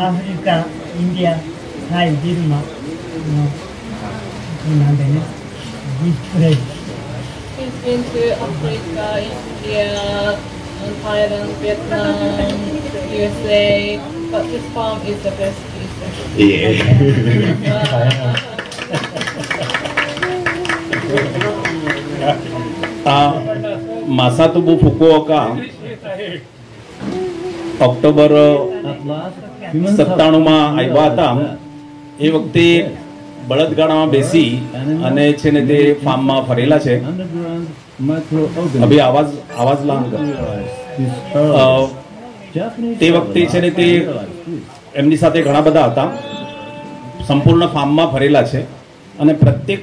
Africa, India, Thai, Burma, and then this trade. He's been to Africa, India, Thailand, Vietnam, USA, but this farm is the best piece. Masatobu Fukuoka October 97 માં આવ્યા હતા. એ વખતે બળદગાડામાં બેસી અને છે ને તે ફાર્મમાં ફરેલા છે. અભી આવાજ લાંગ તે વખતે છે ને તે એમની સાથે ઘણા બધા હતા. સંપૂર્ણ ફાર્મમાં ફરેલા છે અને પ્રત્યેક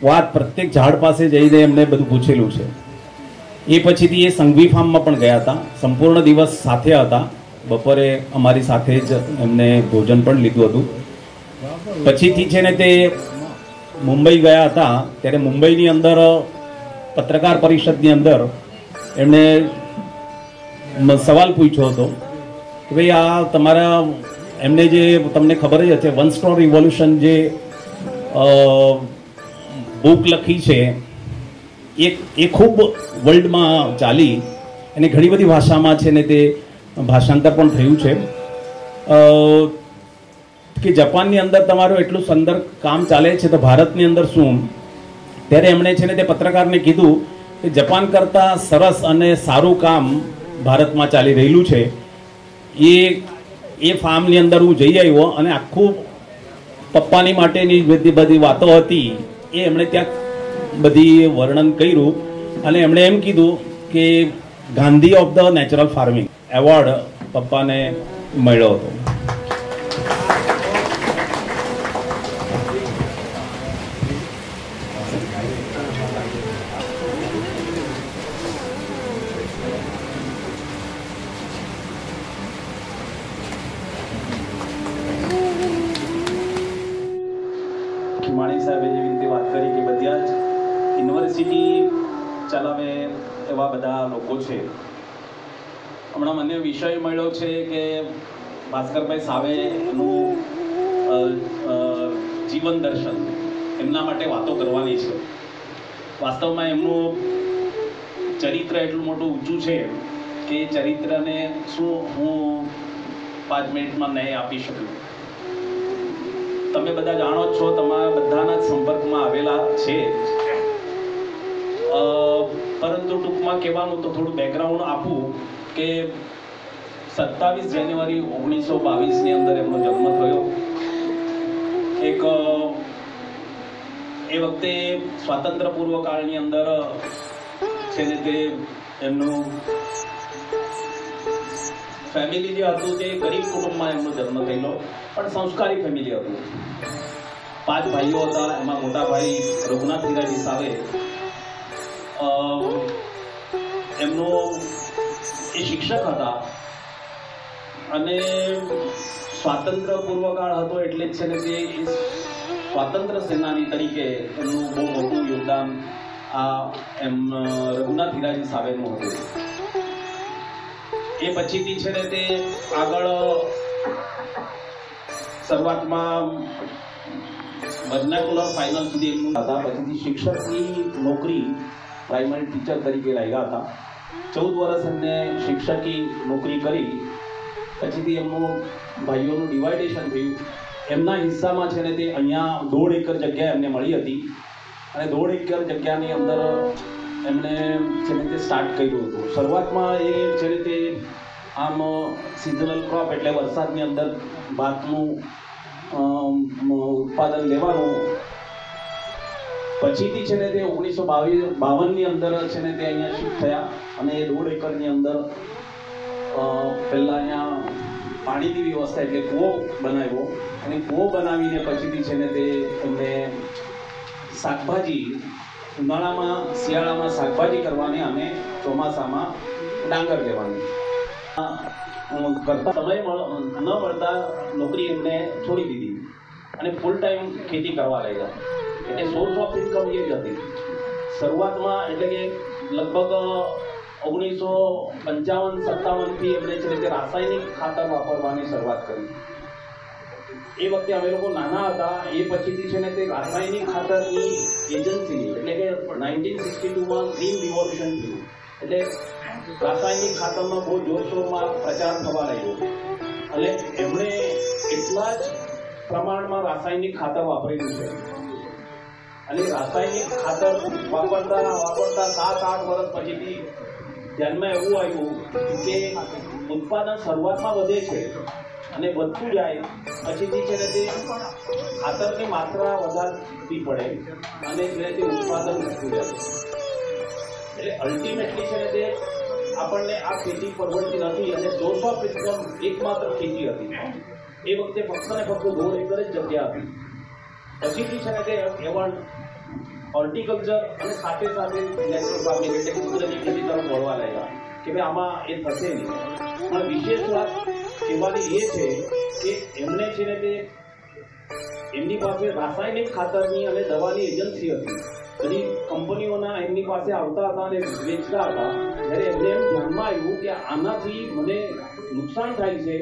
વાત પ્રત્યેક ઝાડ પાસે જઈને એમને બધું પૂછેલું છે. એ પછીથી એ સંઘવી ફાર્મમાં પણ ગયા હતા. સંપૂર્ણ દિવસ સાથે હતા. બપોરે અમારી સાથે જ એમને ભોજન પણ લીધું હતું. પછીથી છે ને તે મુંબઈ ગયા હતા. ત્યારે મુંબઈની અંદર પત્રકાર પરિષદની અંદર એમણે સવાલ પૂછ્યો હતો કે ભાઈ આ તમારા એમને જે તમને ખબર જ હશે વન સ્ટોર રિવોલ્યુશન જે બુક લખી છે એ ખૂબ વર્લ્ડમાં ચાલી અને ઘણી બધી ભાષામાં છે ને તે ભાષાંતર પણ થયું છે કે જાપાનની અંદર તમારું એટલું સુંદર કામ ચાલે છે તો ભારતની અંદર શું. ત્યારે એમણે છે ને તે પત્રકારને કીધું કે જાપાન કરતાં સરસ અને સારું કામ ભારતમાં ચાલી રહેલું છે. એ ફાર્મની અંદર હું જઈ આવ્યો અને આખું પપ્પાની માટેની બધી વાતો હતી એ એમણે ત્યાં બધી વર્ણન કર્યું અને એમણે એમ કીધું કે Gandhi of the natural farming award પપ્પાને મળ્યો હતો. ખીમાણી સાહેબે જેવી રીતે વાત કરી કે બધા જ યુનિવર્સિટી ચલાવે એવા બધા લોકો છે. હમણાં મને વિષય મળ્યો છે કે ભાસ્કરભાઈ સાવેનું જીવન દર્શન એમના માટે વાતો કરવાની છે. વાસ્તવમાં એમનું ચરિત્ર એટલું મોટું ઊંચું છે કે એ ચરિત્રને શું હું 5 મિનિટમાં નહીં આપી શકું. તમે બધા જાણો છો, તમારા બધાના જ સંપર્કમાં આવેલા છે. પરંતુ ટૂંકમાં કહેવાનું તો થોડું બેકગ્રાઉન્ડ આપું કે 27 જાન્યુઆરી 1922ની અંદર એમનો જન્મ થયો. એક એ વખતે સ્વાતંત્ર્ય પૂર્વ કાળની અંદર છે ને તે એમનું ફેમિલી જે હતું તે ગરીબ કુટુંબમાં એમનો જન્મ થયેલો, પણ સંસ્કારી ફેમિલી હતું. 5 ભાઈઓ હતા. એમાં મોટા ભાઈ રઘુનાથ હીરાજી સાવે એમનો એ શિક્ષક હતા અને સ્વાતંત્ર્ય પૂર્વકાળ હતો એટલે જ છે ને તે સ્વાતંત્ર્ય સેનાની તરીકે એમનું બહુ મોટું યોગદાન આ એમ રઘુનાથ હીરાજી સાવેનું હતું. એ પછીથી છે ને તે આગળ શરૂઆતમાં વર્નાક્યુલર ફાઇનલ સુધી એમનું હતા. પછીથી શિક્ષકની નોકરી પ્રાઇમરી ટીચર તરીકે લાગ્યા હતા. 14 વર્ષ એમને શિક્ષકી નોકરી કરી. પછીથી એમનું ભાઈઓનું ડિવાઇડેશન થયું. એમના હિસ્સામાં છે ને તે અહીંયા 1.5 એકર જગ્યા એમને મળી હતી અને 1.5 એકર જગ્યાની અંદર એમણે છે ને તે સ્ટાર્ટ કર્યું હતું. શરૂઆતમાં એ છે ને તે આમ સિઝનલ ક્રોપ એટલે વરસાદની અંદર ભાતનું ઉત્પાદન લેવાનું. પછીથી છે ને તે 1952ની અંદર છે ને તે અહીંયા શિફ્ટ થયા અને એ 1.5 એકરની અંદર પહેલાં અહીંયા પાણીની વ્યવસ્થા એટલે કૂવો બનાવ્યો અને કૂવો બનાવીને પછીથી છે ને તે એમને શાકભાજી ઉનાળામાં શિયાળામાં શાકભાજી કરવાની અને ચોમાસામાં ડાંગર લેવાની કરતા સમય ન મળતા નોકરી એમને છોડી દીધી અને ફૂલ ટાઈમ ખેતી કરવા લાગ્યા. એટલે સોર્સ ઓફ ઇન્કમ એ જ હતી શરૂઆતમાં. એટલે કે લગભગ 1955-57થી એમણે છે તે રાસાયણિક ખાતર વાપરવાની શરૂઆત કરી એ વખતે અમે લોકો નાના હતા, એ પછીથી છે ને તે રાસાયણિક ખાતરની એજન્સી એટલે કે 1962માં ગ્રીન રિવોલ્યુશન થયું, એટલે રાસાયણિક ખાતરનો બહુ જોરશોરમાં પ્રચાર થવા લાગ્યો અને એમણે એટલા જ પ્રમાણમાં રાસાયણિક ખાતર વાપરેલું છે અને રાસાયણિક ખાતર વાપરતા 7-8 વર્ષ પછીથી ધ્યાનમાં એવું આવ્યું કે ઉત્પાદન શરૂઆતમાં વધે છે અને વધતું જાય પછીથી છે ને તે ખાતરની માત્રા વધારવી પડે અને છે તે ઉત્પાદન વધતું જાય, એટલે અલ્ટિમેટલી છે ને તે આપણને આ ખેતી પરવડતી નથી અને સોર્સ ઓફ ઇન્કમ એકમાત્ર ખેતી હતી. એ વખતે ફક્ત ને ફક્ત 2 એકર જ જગ્યા હતી. પછીથી છે ને તે એવોર્ડ હોર્ટિકલ્ચર અને સાથે સાથે નેચરલ ફાર્મિંગ એટલે કુદરતી ખેતી તરફ વળવા લાગ્યા કે ભાઈ આમાં એ થશે નહીં. પણ વિશેષ વાત કહેવાની એ છે કે એમને છે ને તે એમની પાસે રાસાયણિક ખાતરની અને દવાની એજન્સી હતી. બધી કંપનીઓના એમની પાસે આવતા હતા અને વેચતા હતા. જ્યારે એમને એમ ધ્યાનમાં આવ્યું કે આનાથી મને નુકસાન થાય છે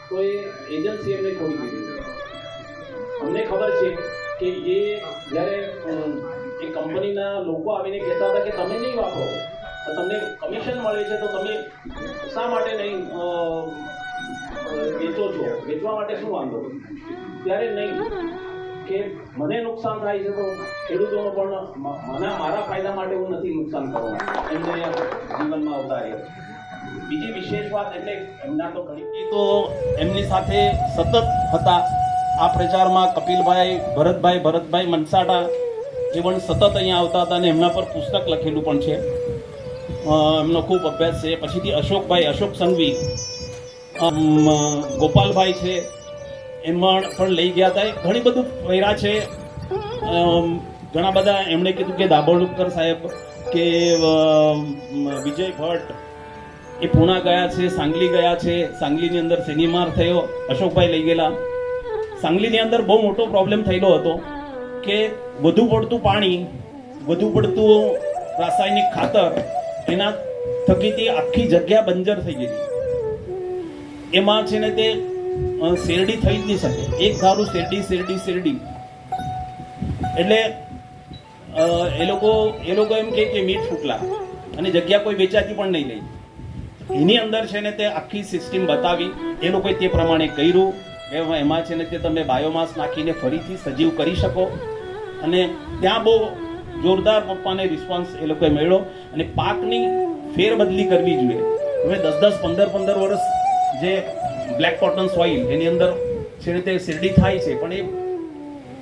તો એ એજન્સી એમને છોડી દીધી. અમને ખબર છે કે એ જ્યારે એ કંપનીના લોકો આવીને કહેતા હતા કે તમે નહીં વાપરો, તમને કમિશન મળે છે તો તમે શા માટે નહીં વેચો છો, વેચવા માટે શું વાંધો? ત્યારે નહીં કે મને નુકસાન થાય છે તો ખેડૂતોનો પણ મારા ફાયદા માટે હું નથી નુકસાન કરવાનું, એમને જીવનમાં અવતારે. બીજી વિશેષ વાત એટલે એમના તો ઘણી તો એમની સાથે સતત હતા આ પ્રચારમાં કપિલભાઈ, ભરતભાઈ મનસાટા એ પણ સતત અહીંયા આવતા હતા અને એમના પર પુસ્તક લખેલું પણ છે, એમનો ખૂબ અભ્યાસ છે. પછીથી અશોક સંઘવી, ગોપાલભાઈ છે, એમાં પણ લઈ ગયા હતા. ઘણી બધું ફર્યા છે, ઘણા બધા એમણે કીધું કે દાભોળકર સાહેબ કે વિજય ભટ્ટ એ પૂણા ગયા છે, સાંગલી ગયા છે, સાંગલીની અંદર સેમિનાર થયો, અશોકભાઈ લઈ ગયેલા. સાંગલીની અંદર બહુ મોટો પ્રોબ્લેમ થયેલો હતો કે વધુ પડતું પાણી, વધુ પડતું રાસાયણિક ખાતર, એના થકીથી આખી જગ્યા બંજર થઈ ગઈ. એમાં છે ને તે શેરડી થઈ જ નહીં શકે, એક ધારું શેરડી. એટલે એ લોકો એમ કે મીઠ ફૂટલા અને જગ્યા કોઈ વેચાતી પણ નહીં લઈ. એની અંદર છે ને તે આખી સિસ્ટમ બતાવી, એ લોકોએ તે પ્રમાણે કર્યું. એમાં છે ને તે તમે બાયોમાસ નાખીને ફરીથી સજીવ કરી શકો અને ત્યાં બહુ જોરદાર પપ્પાને રિસ્પોન્સ એ લોકોએ મળ્યો અને પાકની ફેરબદલી કરવી જોઈએ. હવે 10-15 વર્ષ જે બ્લેક કોટન સોઇલ એની અંદર છે ને તે શેરડી થાય છે, પણ એ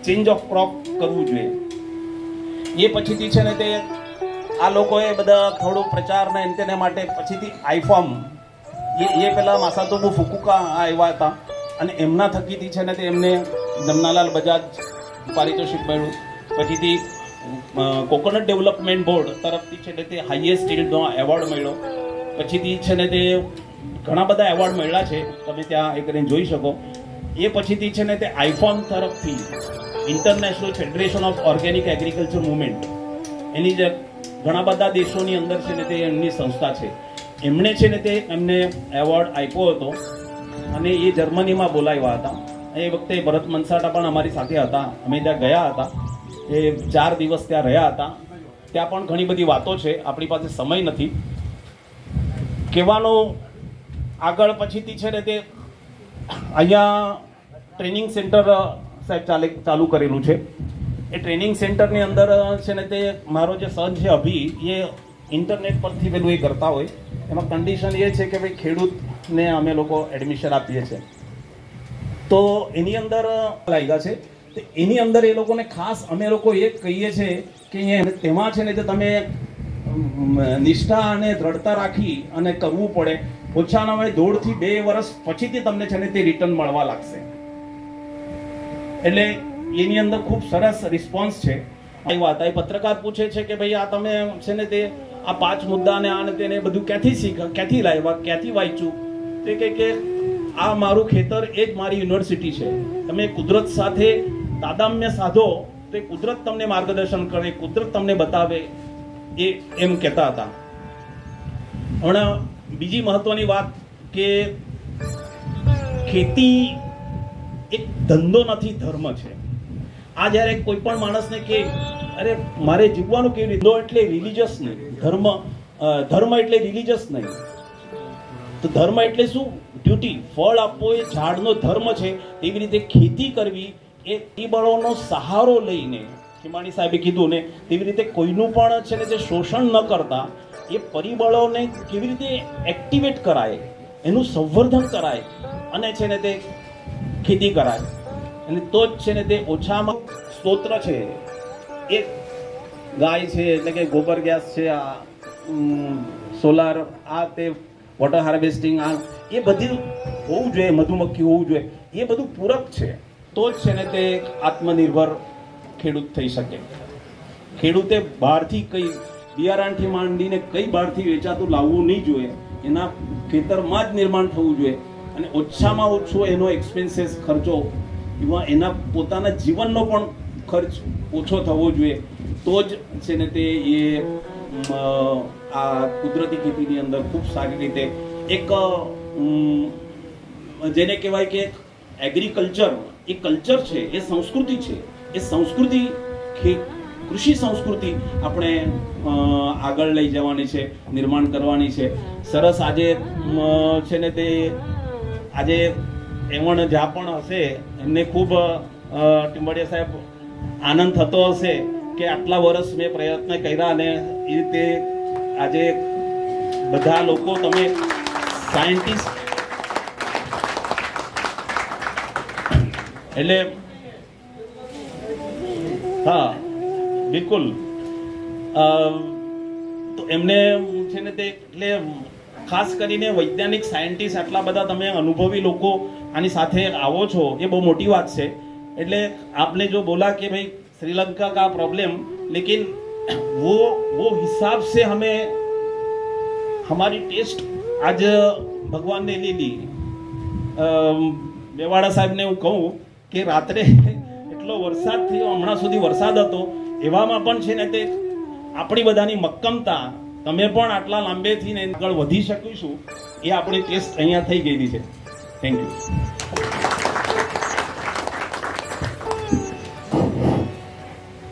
ચેન્જ ઓફ ક્રોપ કરવું જોઈએ. એ પછીથી છે ને તે આ લોકોએ બધા થોડું પ્રચારના એના માટે પછીથી આઈફોર્મ એ પેલા માસાતોબુ ફુકુકા આવ્યા હતા અને એમના થકીથી છે ને તે એમને જમનાલાલ બજાજ પારિતોષિક મળ્યું. પછીથી કોકોનટ ડેવલપમેન્ટ બોર્ડ તરફથી છે ને તે હાઈએસ્ટ યીલ્ડનો એવોર્ડ મળ્યો. પછીથી છે ને તે ઘણા બધા એવોર્ડ મળ્યા છે, તમે ત્યાં એ કરીને જોઈ શકો. એ પછીથી છે ને તે આઈફોન તરફથી International Federation of Organic Agriculture Movement, એની જે ઘણા બધા દેશોની અંદર છે ને તે એમની સંસ્થા છે, એમણે છે ને તે એમને એવોર્ડ આપ્યો હતો અને એ જર્મનીમાં બોલાવ્યા હતા. એ વખતે ભરત મનસાટા પણ અમારી સાથે હતા, અમે ત્યાં ગયા હતા, એ 4 દિવસ ત્યાં રહ્યા હતા. ત્યાં પણ ઘણી બધી વાતો છે, આપણી પાસે સમય નથી કહેવાનો. આગળ પછીથી છે ને તે અહીંયા ટ્રેનિંગ સેન્ટર સાહેબ ચાલુ કરેલું છે. એ ટ્રેનિંગ સેન્ટરની અંદર છે ને તે મારો જે સન છે અભી, એ ઇન્ટરનેટ પરથી પેલું એ કરતા હોય. એમાં કન્ડિશન એ છે કે ભાઈ ખેડૂતને અમે લોકો એડમિશન આપીએ છીએ, તો એની અંદર લાગ્યા છે. એની અંદર એ લોકોને ખાસ અમે લોકો એ કહીએ છીએ કે તેમાં છે ને તે તમે નિષ્ઠા અને દ્રઢતા રાખી અને કરવું પડે. ઓછાના હોય 1.5 થી 2 વર્ષ પછીથી તમને છે ને તે રિટર્ન મળવા લાગશે. એટલે એની અંદર ખૂબ સરસ રિસ્પોન્સ છે. એ વાત એ પત્રકાર પૂછે છે કે ભાઈ આ તમે છે ને તે આ 5 મુદ્દા ને આ ને તેને બધું ક્યાંથી લાવ્યા, ક્યાંથી વાંચ્યું? તે કે આ મારું ખેતર એ જ મારી યુનિવર્સિટી છે. તમે કુદરત સાથે તાદામ્ય સાધો તો એ કુદરત તમને માર્ગદર્શન કરે, કુદરત તમને બતાવે, એ એમ કહેતા હતા. હમણાં બીજી મહત્વની વાત કે ખેતી એક ધંધો નથી, ધર્મ છે. આ જ્યારે કોઈ પણ માણસને કે અરે મારે જીવવાનું કેવી રીતે, એટલે રિલિજિયસ નહીં, ધર્મ એટલે રિલિજિયસ નહીં. તો ધર્મ એટલે શું? ડ્યુટી, ફળ આપવો એ ઝાડનો ધર્મ છે. એવી રીતે ખેતી કરવી એ પરિબળોનો સહારો લઈને, ખીમાણી સાહેબે કીધું ને તેવી રીતે કોઈનું પણ છે ને જે શોષણ ન કરતા એ પરિબળોને કેવી રીતે એક્ટિવેટ કરાય, એનું સંવર્ધન કરાય અને છે ને તે ખેતી કરાય. અને તો જ છે ને તે ઓછામાં સ્તોત્ર છે એ ગાય છે, એટલે કે ગોબર ગેસ છે, આ સોલાર, આ તે વોટર હાર્વેસ્ટિંગ, આ એ બધું હોવું જોઈએ, મધુમક્ખી હોવું જોઈએ, એ બધું પૂરક છે. તો જ છે ને તે આત્મનિર્ભર ખેડૂત થઈ શકે. ખેડૂતે બહારથી કઈ બિયારણથી માંડીને કઈ બહારથી વેચાતું લાવવું નહીં જોઈએ, એના ખેતરમાં જ નિર્માણ થવું જોઈએ અને ઓછામાં ઓછો એનો એક્સપેન્સીસ ખર્ચો એના પોતાના જીવનનો પણ ખર્ચ ઓછો થવો જોઈએ. તો જ છે ને તે એ આ કુદરતી ખેતીની અંદર ખૂબ સારી રીતે એક જેને કહેવાય કે એગ્રીકલ્ચર એ કલ્ચર છે, એ સંસ્કૃતિ છે. એ સંસ્કૃતિ કૃષિ સંસ્કૃતિ આપણે આગળ લઈ જવાની છે, નિર્માણ કરવાની છે. સરસ. આજે છે ને તે આજે એવણ જ્યાં પણ હશે એમને ખૂબ ટીમ્બડિયા સાહેબ આનંદ થતો હશે કે આટલા વર્ષ મેં પ્રયત્ન કર્યા અને એ રીતે આજે બધા લોકો તમે સાયન્ટિસ્ટ એટલે હા બિલકુલ. તો એમને છે ને તે એટલે ખાસ કરીને વૈજ્ઞાનિક સાયન્ટિસ્ટ આટલા બધા તમે અનુભવી લોકો આની સાથે આવો છો એ બહુ મોટી વાત છે. એટલે आपने जो बोला कि भाई श्रीलंका का प्रॉब्लम, लेकिन वो हिसाब से हमें हमारी टेस्ट आज भगवान ने ले ली. મેવાડા સાહેબને હું કહું કે રાત્રે એટલો વરસાદ થયો, હમણાં સુધી વરસાદ હતો, એવામાં પણ છે ને તે આપણી બધાની મક્કમતા, તમે પણ આટલા લાંબેથી ને આગળ વધી શકીશું એ આપણી ટેસ્ટ અહીંયા થઈ ગયેલી છે. Thank you.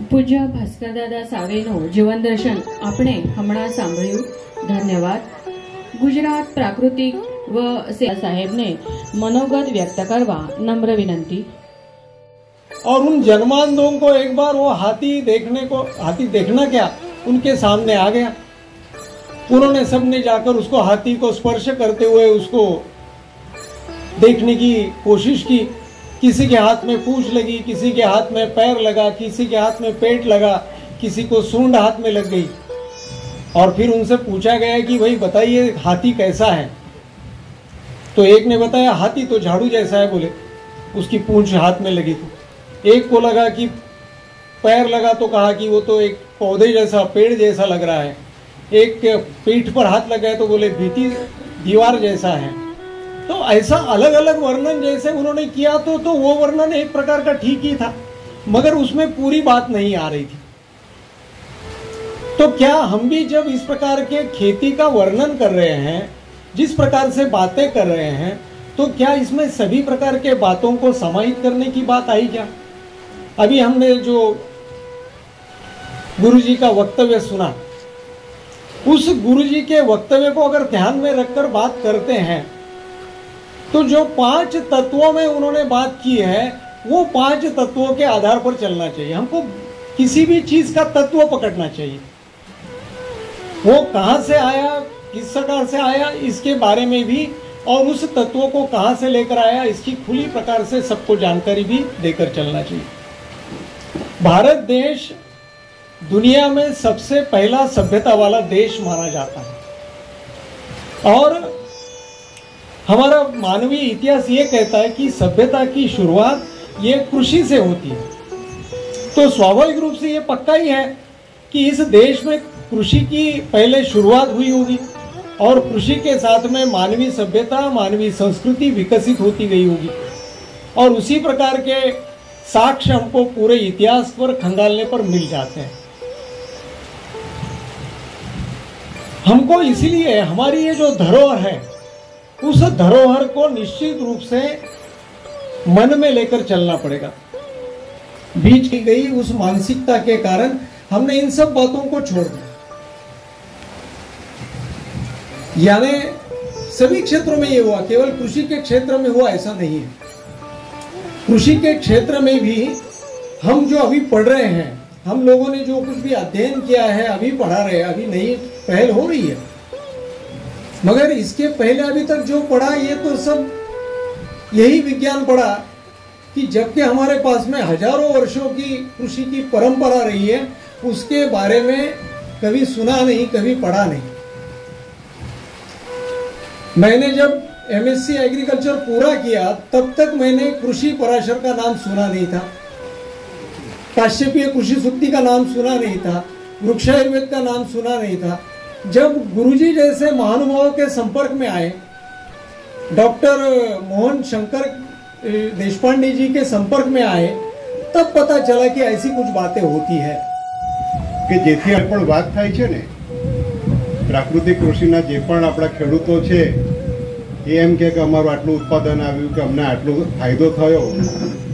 પૂજ્ય ભાસ્કર દાદા સાવેનું જીવન દર્શન આપણે હમણાં સાંભળ્યું. ધન્યવાદ. ગુજરાત પ્રાકૃતિક व साहेब ने मनोगत व्यक्त करवा नम्र विनंती. और उन जन्मांधों को एक बार वो हाथी देखना क्या उनके सामने आ गया. उन्होंने सबने जाकर उसको, हाथी को स्पर्श करते हुए उसको देखने की कोशिश की. किसी के हाथ में पूंछ लगी, किसी के हाथ में पैर लगा, किसी के हाथ में पेट लगा, किसी को सूंड हाथ में लग गई. और फिर उनसे पूछा गया कि भाई बताइए हाथी कैसा है. तो एक ने बताया हाथी तो झाड़ू जैसा है, बोले उसकी पूंछ हाथ में लगी. तो एक को लगा कि पैर लगा तो कहा कि वो तो एक पौधे जैसा, पेड़ जैसा लग रहा है. एक के पीठ पर हाथ लगा है तो बोले भीती दीवार जैसा है. तो ऐसा अलग अलग वर्णन जैसे उन्होंने किया तो वो वर्णन एक प्रकार का ठीक ही था, मगर उसमें पूरी बात नहीं आ रही थी. तो क्या हम भी जब इस प्रकार के खेती का वर्णन कर रहे हैं, जिस प्रकार से बातें कर रहे हैं, तो क्या इसमें सभी प्रकार के बातों को समाहित करने की बात आई क्या? अभी हमने जो गुरुजी का वक्तव्य सुना, उस गुरुजी के वक्तव्य को अगर ध्यान में रखकर बात करते हैं तो जो 5 तत्वों में उन्होंने बात की है, वो 5 तत्वों के आधार पर चलना चाहिए. हमको किसी भी चीज का तत्व पकड़ना चाहिए. वो कहां से आया, किस प्रकार से आया, इसके बारे में भी, और उस तत्वों को कहां से लेकर आया, इसकी खुली प्रकार से सबको जानकारी भी देकर चलना चाहिए. भारत देश दुनिया में सबसे पहला सभ्यता वाला देश माना जाता है. और हमारा मानवीय इतिहास ये कहता है कि सभ्यता की शुरुआत ये कृषि से होती है. तो स्वाभाविक रूप से ये पक्का ही है कि इस देश में कृषि की पहले शुरुआत हुई होगी और कृषि के साथ में मानवीय सभ्यता, मानवीय संस्कृति विकसित होती गई होगी. और उसी प्रकार के साक्ष्य हमको पूरे इतिहास पर खंगालने पर मिल जाते हैं. हमको इसलिए हमारी ये जो धरोहर है, उस धरोहर को निश्चित रूप से मन में लेकर चलना पड़ेगा। बीच की गई उस मानसिकता के कारण हमने इन सब बातों को छोड़ दिया। यानी सभी क्षेत्रों में ये हुआ, केवल कृषि के क्षेत्र में हुआ ऐसा नहीं है। कृषि के क्षेत्र में भी हम जो अभी पढ़ रहे हैं, हम लोगों ने जो कुछ भी अध्ययन किया है, अभी पढ़ा रहे हैं, अभी नई पहल हो रही है, मगर इसके पहले अभी तक जो पढ़ा ये तो सब यही विज्ञान पढ़ा कि जबकि हमारे पास में हजारों वर्षों की कृषि की परंपरा रही है, उसके बारे में कभी सुना नहीं, कभी पढ़ा नहीं। मैंने जब एमएससी एग्रीकल्चर पूरा किया तब तक मैंने कृषि पराशर का नाम सुना नहीं था, काश्यपीय कृषि सूक्ति का नाम सुना नहीं था, वृक्षायुर्वेद का नाम सुना नहीं था। जब गुरुजी जैसे महानुभावों के संपर्क में आए, डॉक्टर मोहन शंकर देशपांडे जी के संपर्क में आए, तब पता चला कि ऐसी कुछ बातें होती है કે જેથી પણ વાત થાય છે ને પ્રાકૃતિક કૃષિના જે પણ આપણા ખેડૂતો છે એ એમ કે અમારું આટલું ઉત્પાદન આવ્યું કે અમને આટલો ફાયદો થયો,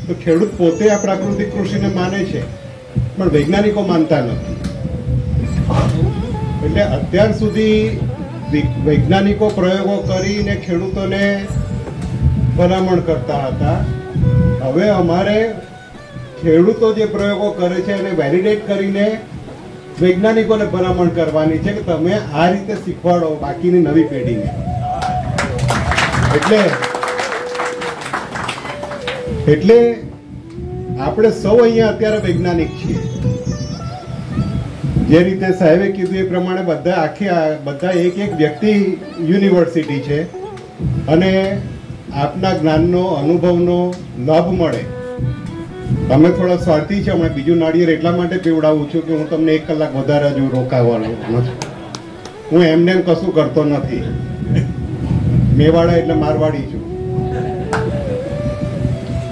તો ખેડૂત પોતે આ પ્રાકૃતિક કૃષિને માને છે પણ વૈજ્ઞાનિકો માનતા નથી। એટલે અત્યાર સુધી વૈજ્ઞાનિકો પ્રયોગો કરીને ખેડૂતોને ભલામણ કરતા હતા। હવે અમારે ખેડૂતો જે પ્રયોગો કરે છે એને વેલિડેટ કરીને વૈજ્ઞાનિકોને ભલામણ કરવાની છે કે તમે આ રીતે શીખવાડો બાકીની નવી પેઢીને। એટલે આપણે સૌ અહીંયા અત્યારે વૈજ્ઞાનિક છીએ। જે રીતે સાહેબે કીધું એ પ્રમાણે બધા એક એક વ્યક્તિ યુનિવર્સિટી છે અને આપના જ્ઞાનનો અનુભવનો લાભ મળે। અમે થોડા સ્વાર્થી છે, હમણાં બીજું નાળિયેર એટલા માટે પીવડાવું છું કે હું તમને 1 કલાક વધારે હજુ રોકાવાનો નથી। હું એમને એમ કશું કરતો નથી, મેવાડા એટલે મારવાડી છું।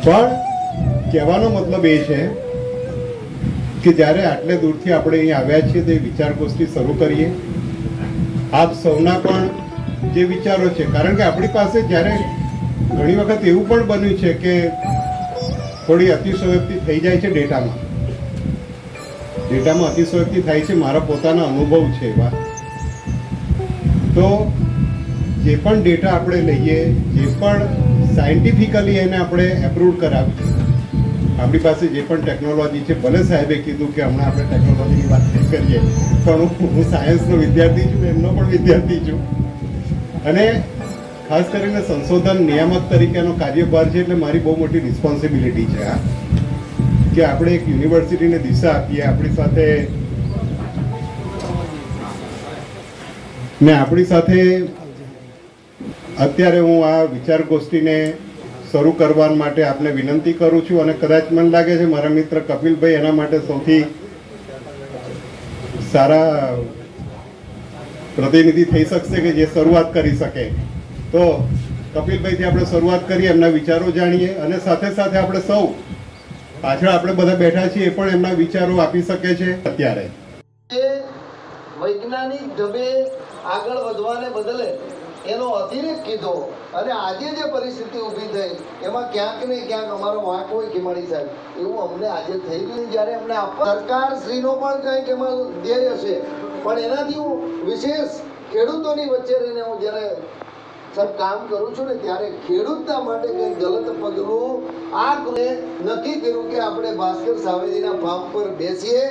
પણ કહેવાનો મતલબ એ છે કે જ્યારે આટલે દૂરથી આપણે અહીં આવ્યા છીએ તો એ વિચાર ગોષ્ઠી શરૂ કરીએ। આપ સૌના પણ જે વિચારો છે, કારણ કે આપણી પાસે જ્યારે ઘણી વખત એવું પણ બન્યું છે કે થોડી અતિશયોક્તિ થઈ જાય છે ડેટામાં અતિશયોક્તિ થાય છે, મારા પોતાના અનુભવ છે એવા। તો જે પણ ડેટા આપણે લઈએ, જે પણ સાયન્ટિફિકલી એને આપણે એપ્રૂવ કરાવીએ, આપણી પાસે જે પણ ટેકનોલોજી છે, ભલે સાહેબે કીધું કે હમણાં આપણે ટેકનોલોજીની વાત કરીએ, પણ હું સાયન્સનો વિદ્યાર્થી છું, એમનો પણ વિદ્યાર્થી છું અને ખાસ કરીને સંશોધન નિયામક તરીકેનો કાર્યભાર છે, એટલે મારી બહુ મોટી રિસ્પોન્સિબિલિટી છે આ કે આપણે એક યુનિવર્સિટીને દિશા આપીએ। આપણી સાથે અત્યારે હું આ વિચાર ગોષ્ઠીને શરૂ કરવા માટે આપને વિનંતી કરું છું અને કદાચ મને લાગે છે મારા મિત્ર કપિલભાઈ એના માટે સૌથી સારા પ્રતિનિધિ થઈ શકશે કે જે શરૂઆત કરી શકે। તો કપિલભાઈથી આપણે શરૂઆત કરીએ, એમના વિચારો જાણીએ અને સાથે સાથે આપણે સૌ પાછળ આપણે બધા બેઠા છીએ એ પણ એમના વિચારો આપી શકે છે। અત્યારે વૈજ્ઞાનિક ઢબે આગળ વધવાને બદલે એનો અતિરેક કીધો અને આજે જે પરિસ્થિતિ ઊભી થઈ એમાં ક્યાંક ને ક્યાંક અમારો વાંક હોય ખીમાડી સાહેબ, એવું અમને આજે થઈ ગયું। જ્યારે અમને સરકાર શ્રીનો પણ કંઈક એમાં ધ્યેય છે, પણ એનાથી હું વિશેષ ખેડૂતોની વચ્ચે રહીને હું જ્યારે સાહેબ કામ કરું છું ને ત્યારે ખેડૂતના માટે કંઈક ગલત પગલું આ નક્કી કર્યું કે આપણે ભાસ્કર સાવેજીના ફાર્મ પર બેસીએ,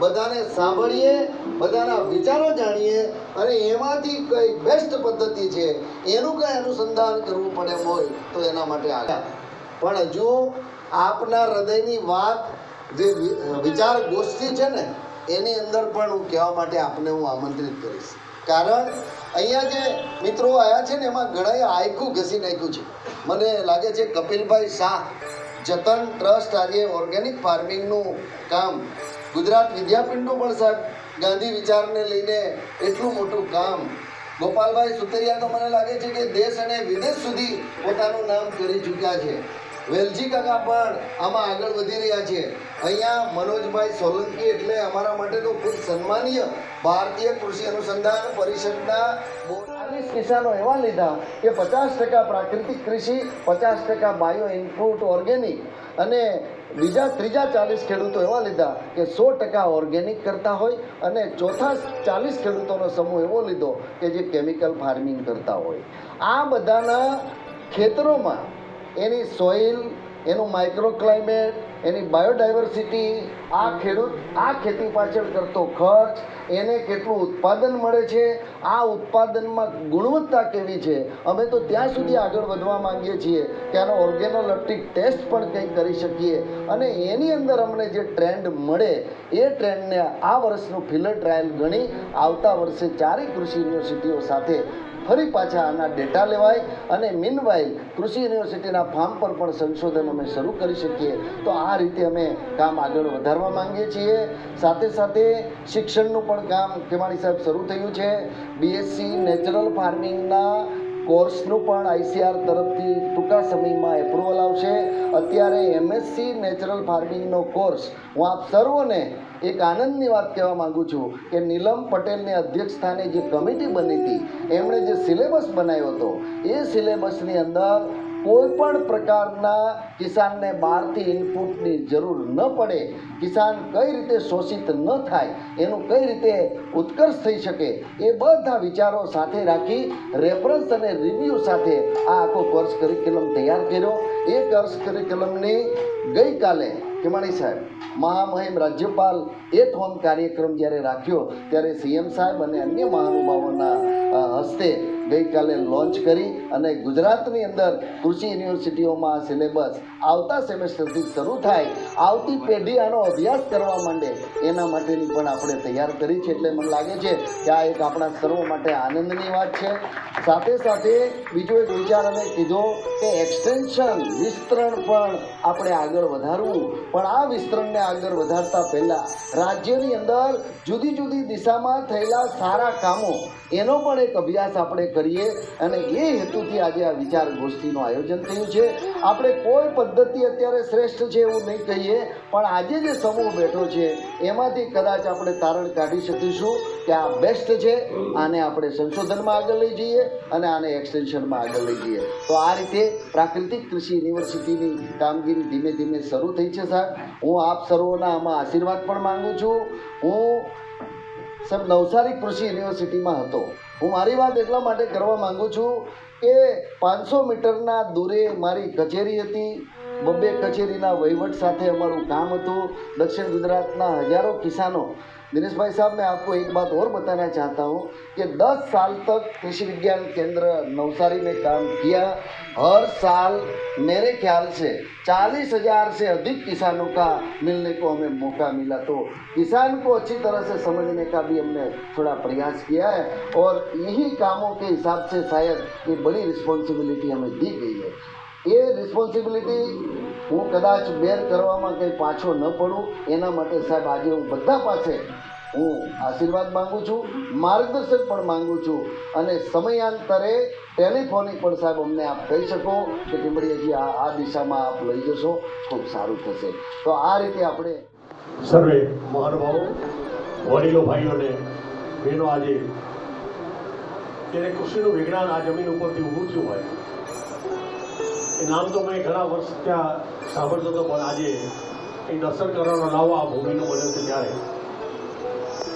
બધાને સાંભળીએ, બધાના વિચારો જાણીએ અને એમાંથી કઈ બેસ્ટ પદ્ધતિ છે એનું કઈ અનુસંધાન કરવું પડે હોય તો એના માટે આવ્યા। પણ હજુ આપના હૃદયની વાત જે વિચાર ગોષ્ઠી છે ને એની અંદર પણ હું કહેવા માટે આપને હું આમંત્રિત કરીશ, કારણ અહીંયા જે મિત્રો આવ્યા છે ને એમાં ઘણાએ આખું ઘસી નાખ્યું છે। મને લાગે છે કપિલભાઈ શાહ જતન ટ્રસ્ટ આજે ઓર્ગેનિક ફાર્મિંગનું કામ, ગુજરાત વિદ્યાપીઠનું પણ સાહેબ ગાંધી વિચારને લઈને એટલું મોટું કામ, ગોપાલભાઈ સુતરિયા તો મને લાગે છે કે દેશ અને વિદેશ સુધી પોતાનું નામ કરી ચૂક્યા છે, વેલજી કાકા પણ આમાં આગળ વધી રહ્યા છે। અહીંયા મનોજભાઈ સોલંકી એટલે અમારા માટે તો ખૂબ સન્માનીય ભારતીય કૃષિ અનુસંધાન પરિષદના 40 કિસાનો એવા લીધા કે 50% પ્રાકૃતિક કૃષિ, 50% બાયો ઇનપુટ ઓર્ગેનિક અને ત્રીજા 40 ખેડૂતો એવા લીધા કે 100% ઓર્ગેનિક કરતા હોય અને ચોથા 40 ખેડૂતોનો સમૂહ એવો લીધો કે જે કેમિકલ ફાર્મિંગ કરતા હોય. આ બધાના ખેતરોમાં એની સોઇલ, એનું માઇક્રો ક્લાઇમેટ, એની બાયોડાયવર્સિટી, આ ખેડૂત આ ખેતી પાછળ કરતો ખર્ચ, એને કેટલું ઉત્પાદન મળે છે, આ ઉત્પાદનમાં ગુણવત્તા કેવી છે, અમે તો ત્યાં સુધી આગળ વધવા માંગીએ છીએ કે આનો ઓર્ગેનોલેપ્ટિક ટેસ્ટ પણ કંઈ કરી શકીએ અને એની અંદર અમને જે ટ્રેન્ડ મળે એ ટ્રેન્ડને આ વર્ષનું ફિલ્ડ ટ્રાયલ ગણી આવતા વર્ષે 4 કૃષિ યુનિવર્સિટીઓ સાથે ફરી પાછા આના ડેટા લેવાય અને મીનવાઇલ કૃષિ યુનિવર્સિટીના ફાર્મ પર પણ સંશોધન અમે શરૂ કરી શકીએ. તો આ રીતે અમે કામ આગળ વધારવા માંગીએ છીએ. સાથે સાથે શિક્ષણનું પણ કામ ખેમાણી સાહેબ શરૂ થયું છે. બીએસસી નેચરલ ફાર્મિંગના કોર્સનું પણ આઈસીઆર તરફથી ટૂંકા સમયમાં એપ્રુવલ આવશે. અત્યારે એમએસસી નેચરલ ફાર્મિંગનો કોર્સ હું આપ સર્વોને એક આનંદની વાત કહેવા માગું છું કે નીલમ પટેલની અધ્યક્ષસ્થાને જે કમિટી બની હતી એમણે જે સિલેબસ બનાવ્યો હતો એ સિલેબસની અંદર કોઈ પણ પ્રકારના કિસાનને બહારથી ઇનપુટની જરૂર ન પડે, કિસાન કઈ રીતે શોષિત ન થાય, એનું કઈ રીતે ઉત્કર્ષ થઈ શકે, એ બધા વિચારો સાથે રાખી રેફરન્સ અને રિવ્યૂ સાથે આ આખો કોર્સ કરિક્યુલમ તૈયાર કર્યો. એ કોર્સ કરિક્યુલમની ગઈકાલે ખેમાણી સાહેબ મહામહિમ રાજ્યપાલ એટ હોમ કાર્યક્રમ જ્યારે રાખ્યો ત્યારે સીએમ સાહેબ અને અન્ય મહાનુભાવોના હસ્તે ગઈકાલે લોન્ચ કરી અને ગુજરાતની અંદર કૃષિ યુનિવર્સિટીઓમાં આ સિલેબસ આવતા સેમેસ્ટરથી શરૂ થાય, આવતી પેઢી આનો અભ્યાસ કરવા માંડે એના માટેની પણ આપણે તૈયાર કરી છે. એટલે મને લાગે છે કે આ એક આપણા સર્વ માટે આનંદની વાત છે. સાથે સાથે બીજો એક વિચાર અમે કીધો કે એક્સટેન્શન વિસ્તરણ પણ આપણે આગળ વધારવું, પણ આ વિસ્તરણને આગળ વધારતા પહેલાં રાજ્યની અંદર જુદી જુદી દિશામાં થયેલા સારા કામો એનો પણ એક અભ્યાસ આપણે કરીએ અને એ હેતુથી આજે આ વિચાર ગોષ્ઠીનું આયોજન થયું છે. આપણે કોઈ પદ્ધતિ અત્યારે શ્રેષ્ઠ છે એવું નહીં કહીએ, પણ આજે જે સમૂહ બેઠો છે એમાંથી કદાચ આપણે તારણ કાઢી શકીશું કે આ બેસ્ટ છે, આને આપણે સંશોધનમાં આગળ લઈ જઈએ અને આને એક્સટેન્શનમાં આગળ લઈ જઈએ. તો આ રીતે પ્રાકૃતિક કૃષિ યુનિવર્સિટીની કામગીરી ધીમે ધીમે શરૂ થઈ છે. સાહેબ, હું આપ સર્વોના આમાં આશીર્વાદ પણ માંગુ છું. હું નવસારી કૃષિ યુનિવર્સિટીમાં હતો. હું મારી વાત એટલા માટે કરવા માંગુ છું કે 500 મીટરના દૂરે મારી કચેરી હતી. 2 કચેરીના વહીવટ સાથે અમારું કામ હતું. दक्षिण गुजरात ना हजारों किसानों, दिनेश भाई साहब मैं आपको एक बात और बताना चाहता हूँ कि 10 साल तक कृषि विज्ञान केंद्र नवसारी में काम किया. हर साल मेरे ख्याल से 40,000 से अधिक किसानों का मिलने को हमें मौका मिला. तो किसान को अच्छी तरह से समझने का भी हमने थोड़ा प्रयास किया है और यही कामों के हिसाब से शायद ये बड़ी रिस्पॉन्सिबिलिटी हमें दी गई है. ये रिस्पॉन्सिबिलिटी હું કદાચ બેર કરવામાં કંઈ પાછો ન પડું એના માટે સાહેબ આજે હું બધા પાસે હું આશીર્વાદ માગું છું, માર્ગદર્શન પણ માગું છું અને સમયાંતરે ટેલિફોનિક પણ સાહેબ અમને આપ કહી શકો કે ટીમડીજી આ દિશામાં આપ લઈ જશો, ખૂબ સારું થશે. તો આ રીતે આપણે સર્વે મહાનુભાવો, વડીલો, ભાઈઓને બહેનો, આજે જ્યારે કૃષિનું વિજ્ઞાન આ જમીન ઉપરથી ઊભું થયું હોય એ નામ તો મેં ઘણા વર્ષ ત્યાં સાંભળતો હતો, પણ આજે એ દર્શન કરવાનો લાવો આ ભૂમિનો બન્યો છે. ત્યારે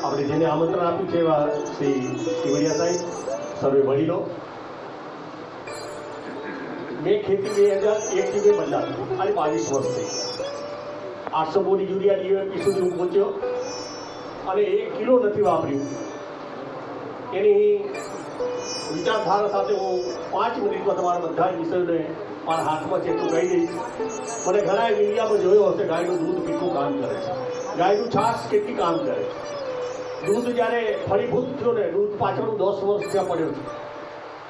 આપણે જેને આમંત્રણ આપ્યું છે એવા શ્રી ટીવડિયા સાહેબ, સર્વે વડીલો, મેં ખેતી 2001થી બદલાવી આજે 22 વર્ષ થઈ. 800 બોરી યુરિયા ડીએપી સુધી હું પહોંચ્યો અને 1 કિલો નથી વાપર્યું. એની વિચારધારા સાથે હું 5 મિનિટમાં તમારા બધા વિષયોને મારા હાથમાં છે એટલું કહી દઈશ. મને ઘણા મીડિયામાં જોયો હશે ગાયનું દૂધ કેટલું કામ કરે છે, ગાયનું છાશ કેટલી કામ કરે છે. દૂધ જ્યારે ફળીભૂત થયો ને, દૂધ પાછળનું 10 વર્ષ ત્યાં પડ્યો છે,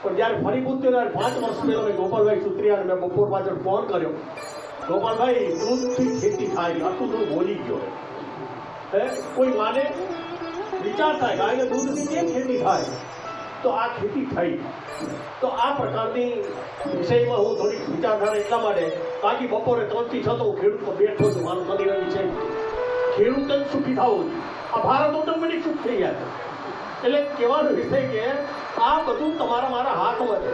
પણ જ્યારે ફળીભૂત થયો ત્યારે 5 વર્ષ પહેલાં મેં ગોપાલભાઈ સુત્રિયાને મેં બપોર પાછળ ફોન કર્યો, ગોપાલભાઈ દૂધથી ખેતી થાય, આટલું બધું બોલી ગયો હે. કોઈ માને વિચાર થાય ગાયના દૂધની કેમ ખેતી થાય, તો આ ખેતી થઈ. તો આ પ્રકારની વિષયમાં હું થોડીક વિચારધારા એટલા માટે, બાકી બપોરે 3 થી 6 તો હું ખેડૂતમાં બેઠો છું. મારો શનિ વિષય ખેડૂત જ સુખી થવું. આ ભારત ઓટોમેટિક સુખ થઈ ગયા છે. એટલે કહેવાનો વિષય કે આ બધું તમારા મારા હાથમાં છે.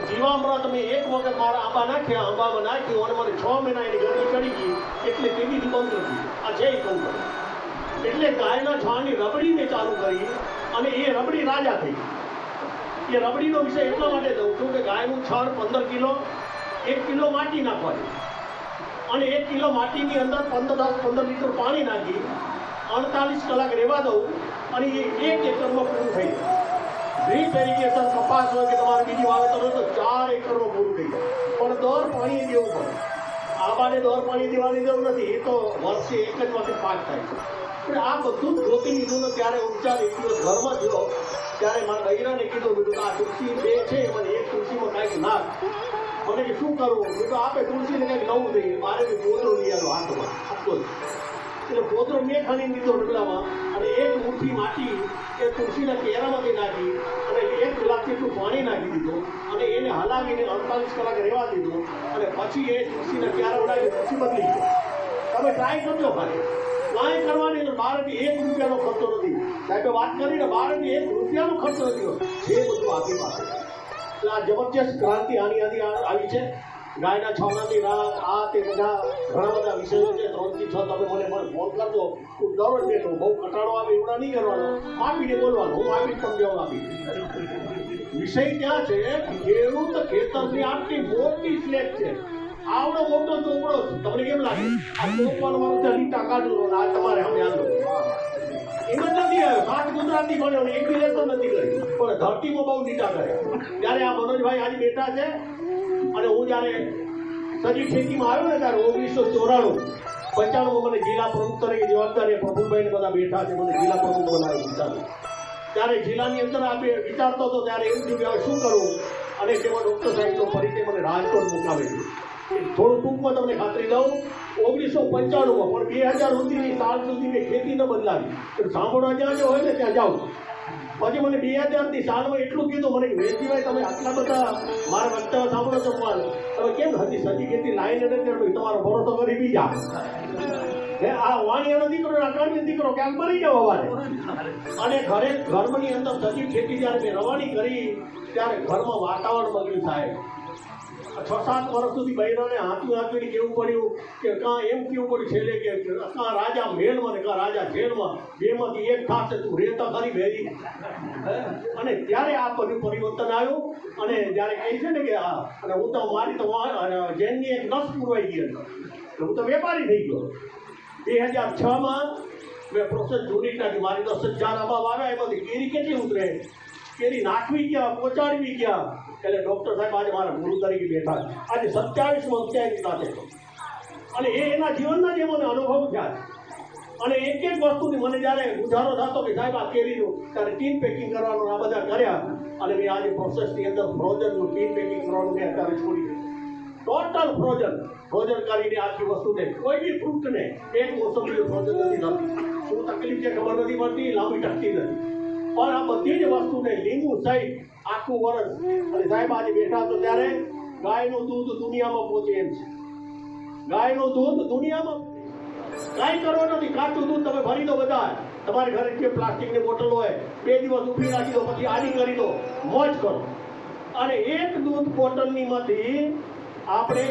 જીવામૃત મેં એક વખત મારા આંબા નાખ્યા, આંબામાં નાખ્યું અને મને 6 મહિના એની ગરમી ચડી ગઈ, એટલે તેની જ બંધ નથી. આ છે કંકર. એટલે ગાયના છાણની રબડીને ચાલુ કરી અને એ રબડી રાજા થઈ. એ રબડીનો વિષય એટલા માટે દઉં છું કે ગાયનું છાણ 15 કિલો, 1 કિલો માટી નાખવાની અને 1 કિલો માટીની અંદર 10-15 લીટર પાણી નાખી 48 કલાક રહેવા દઉં અને એ 1 એકરમાં પૂરું થઈ જાય. ડ્રીપ ઇરિગેશન કપાસ હોય કે તમારે બીજી વાવેતર હોય તો 4 એકરમાં પૂરું થઈ જાય. પણ દર પાણી દેવું પડે. આંબાને દર પાણી દેવાની જરૂર નથી, એ તો વર્ષે એક જ વખત પાક થાય છે. પણ આ બધું જ ગોતી લીધું ને ત્યારે ઉપચાર એક દિવસ ઘરમાં ગયો ત્યારે મારા બૈરાને કીધું, બીજું આ તુલસી 2 છે, મને એક તુલસીમાં કાંઈક નાખ. મને કે શું કરવું? બીજું આપે તુલસીને કંઈક નવું દઈએ. મારે બી પોતરો લઈ આવ્યો હાથમાં, આટલો જ. એટલે પોતરો મેં ખાલી લીધો ડગલામાં અને 1 મુઠ્ઠી માટી એ તુલસીના કેરામાંથી નાખી અને 1 ગ્લાસ જેટલું પાણી નાખી દીધું અને એને હલાવીને 48 કલાક રહેવા દીધું અને પછી એ તુલસીના ક્યારા ઉડાવી પછી બદલી ગયો. તમે ટ્રાય કરજો ખાલી. કાંઈ કરવાની બારથી 1 રૂપિયાનો ખર્ચો નથી. સાહેબે વાત કરીને બારથી 1 રૂપિયાનો ખર્ચો નથી. જે બધું આપી પાસે. એટલે આ જબરજસ્ત ક્રાંતિ આની આવી છે. ગાયના છાણથી આ તે બધા ઘણા બધા વિષયો છે. 3 થી 6 તમે મને ફોન કરજો. હું દરરોજ બેઠો. બહુ કટાળો આવે એવડા નહીં કરવાનો. માપીને બોલવાનું. હું માપી તમને જવાબ આપી. વિષય ક્યાં છે? ખેડૂત ખેતરની આટલી મોટી સ્લેબ છે. આવડો મોટો ચોપડો તમને કેમ લાગે? આ ચોપવાનો મારો ત્યાં લીટા કાઢો ને આ તમારે સામે આલો. એમ જ નથી આવ્યો. 7 ગુજરાતી ભણ્યો ને 1 બી લેતો નથી કરી. પણ ધરતીમાં બહુ લીટા કરે. ત્યારે આ મનોજભાઈ આજે બેઠા છે અને હું જ્યારે સજી ખેતીમાં આવ્યો ને ત્યારે 1994-95 મને જિલ્લા પ્રમુખ તરીકે જવાબદારી પ્રફુલભાઈને બધા બેઠા છે. મને જિલ્લા પ્રમુખ બનાવી વિચાર્યું. ત્યારે જિલ્લાની અંદર આપણે વિચારતો હતો ત્યારે એવું થયું કે હવે શું કરવું અને તેમાં ડૉક્ટર સાહેબનો પરિચય મને રાજકોટ મુકાવે છે. થોડું ટૂંકમાં તમને ખાતરી દઉં, 1995 પણ 2000 સુધીની સાલ સુધી મેં ખેતી ન બદલાવી. સાંભળવા જ્યાં જો હોય ને ત્યાં જાઉં. પછી મને 2000ની સાલમાં એટલું કીધું મને કે વેચીભાઈ તમે આટલા બધા મારા વક્તવ્ય સાંભળો છો, તમે કેમ હતી સજી ખેતી લાઈને નથી તમારો ભરોસો કરી બીજા આ વાણિયાનો દીકરો અકાળનો દીકરો ક્યાંક મરી જાવ અવારે. અને ઘરની અંદર સજી ખેતી જયારે મેં રવાની કરી ત્યારે ઘરમાં વાતાવરણ બગડ્યું સાહેબ. 6-7 વર્ષ સુધી બૈરાને હાથવીને કેવું પડ્યું કે કાં એમ કેવું પડ્યું છેલ્લે કે કાં રાજા મેળમાં ને કાં રાજા જેલમાં, 2માંથી 1 થશે, તું રહેતા ખરી ભેરી. અને ત્યારે આ બધું પરિવર્તન આવ્યું. અને જ્યારે કહે છે ને કે અને હું તો મારી તો જેનની એક નસ પૂરવાઈ ગઈ હતી. હું તો વેપારી થઈ ગયો. 2006માં મેં પ્રોસેસ જૂની નાખી. મારી 10,000 આંબા આવ્યા, એમાંથી કેરી કેટલી ઉતરે, કેરી નાખવી ક્યાં, પહોંચાડવી ક્યાં. એટલે ડૉક્ટર સાહેબ આજે મારા ગુરુ તરીકે બેઠા છે. આજે 27 વર્ષ એની સાથે અને એના જીવનના જે મને અનુભવ થયા અને એક વસ્તુની મને જ્યારે ગુજારો થતો કે સાહેબ આ કેરીનું ત્યારે ટીન પેકિંગ કરવાનું આ બધા કર્યા અને મેં આજે પ્રોસેસની અંદર ફ્રોઝનનું ટીન પેકિંગ કરવાનું મેં અત્યારે છોડી દીધું. ટોટલ ફ્રોઝન કરીને આખી વસ્તુને કોઈ બી ફ્રૂટને એક મોસમની ફ્રોઝન નથી થતી. શું તકલીફ છે ખબર નથી પડતી, લાંબી ટકતી નથી. પણ આ બધી જ વસ્તુને લીંબુ સહિત આખું વર્ષ. અને સાહેબ આજે બેઠા તો ત્યારે ગાયનું દૂધ દુનિયામાં પહોંચે એમ છે. ગાયનું દૂધ દુનિયામાં કાંઈ કરવો નથી. કાચું દૂધ તમે ભરી દો બધા. તમારે ઘરે જે પ્લાસ્ટિકની બોટલ હોય 2 દિવસ ઉભી રાખી દો, પછી આડી કરી દો, મોજ કરો. અને એક દૂધ બોટલની માંથી આપણે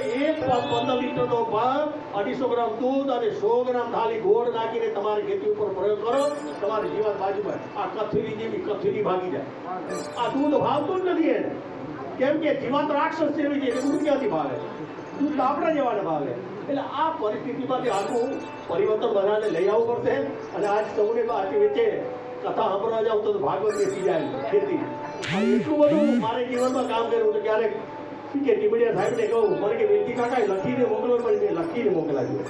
15 લીટરનો ભાગ 250 ગ્રામ દૂધ અને 100 ગ્રામ ખાલી ગોળ નાખીને તમારી ખેતી ઉપર પ્રયોગ કરો. તમારી જીવન બાજુમાં આ કથરી જેવી કથરી ભાગી જાય. આ દૂધ ભાવતું જ નથી એને. કેમ કે જીવાત રાક્ષસ જેવી છે, દૂધ ક્યાંથી ભાવે? દૂધ તો આપણા જેવાને ભાવે. એટલે આ પરિસ્થિતિમાંથી આખું પરિવર્તન બધાને લઈ આવવું પડશે. અને આજ સૌને તો આથી વચ્ચે કથા સાંભળવા જાવ તો ભાગવત બેસી જાય ખેતી. એટલું બધું મારે જીવનમાં કામ કર્યું છે. ક્યારેક કે ટીબડિયા સાહેબને કહું, મને કે વેચી કાકાએ લખીને મોકલો, પણ મેં લખીને મોકલાવ્યું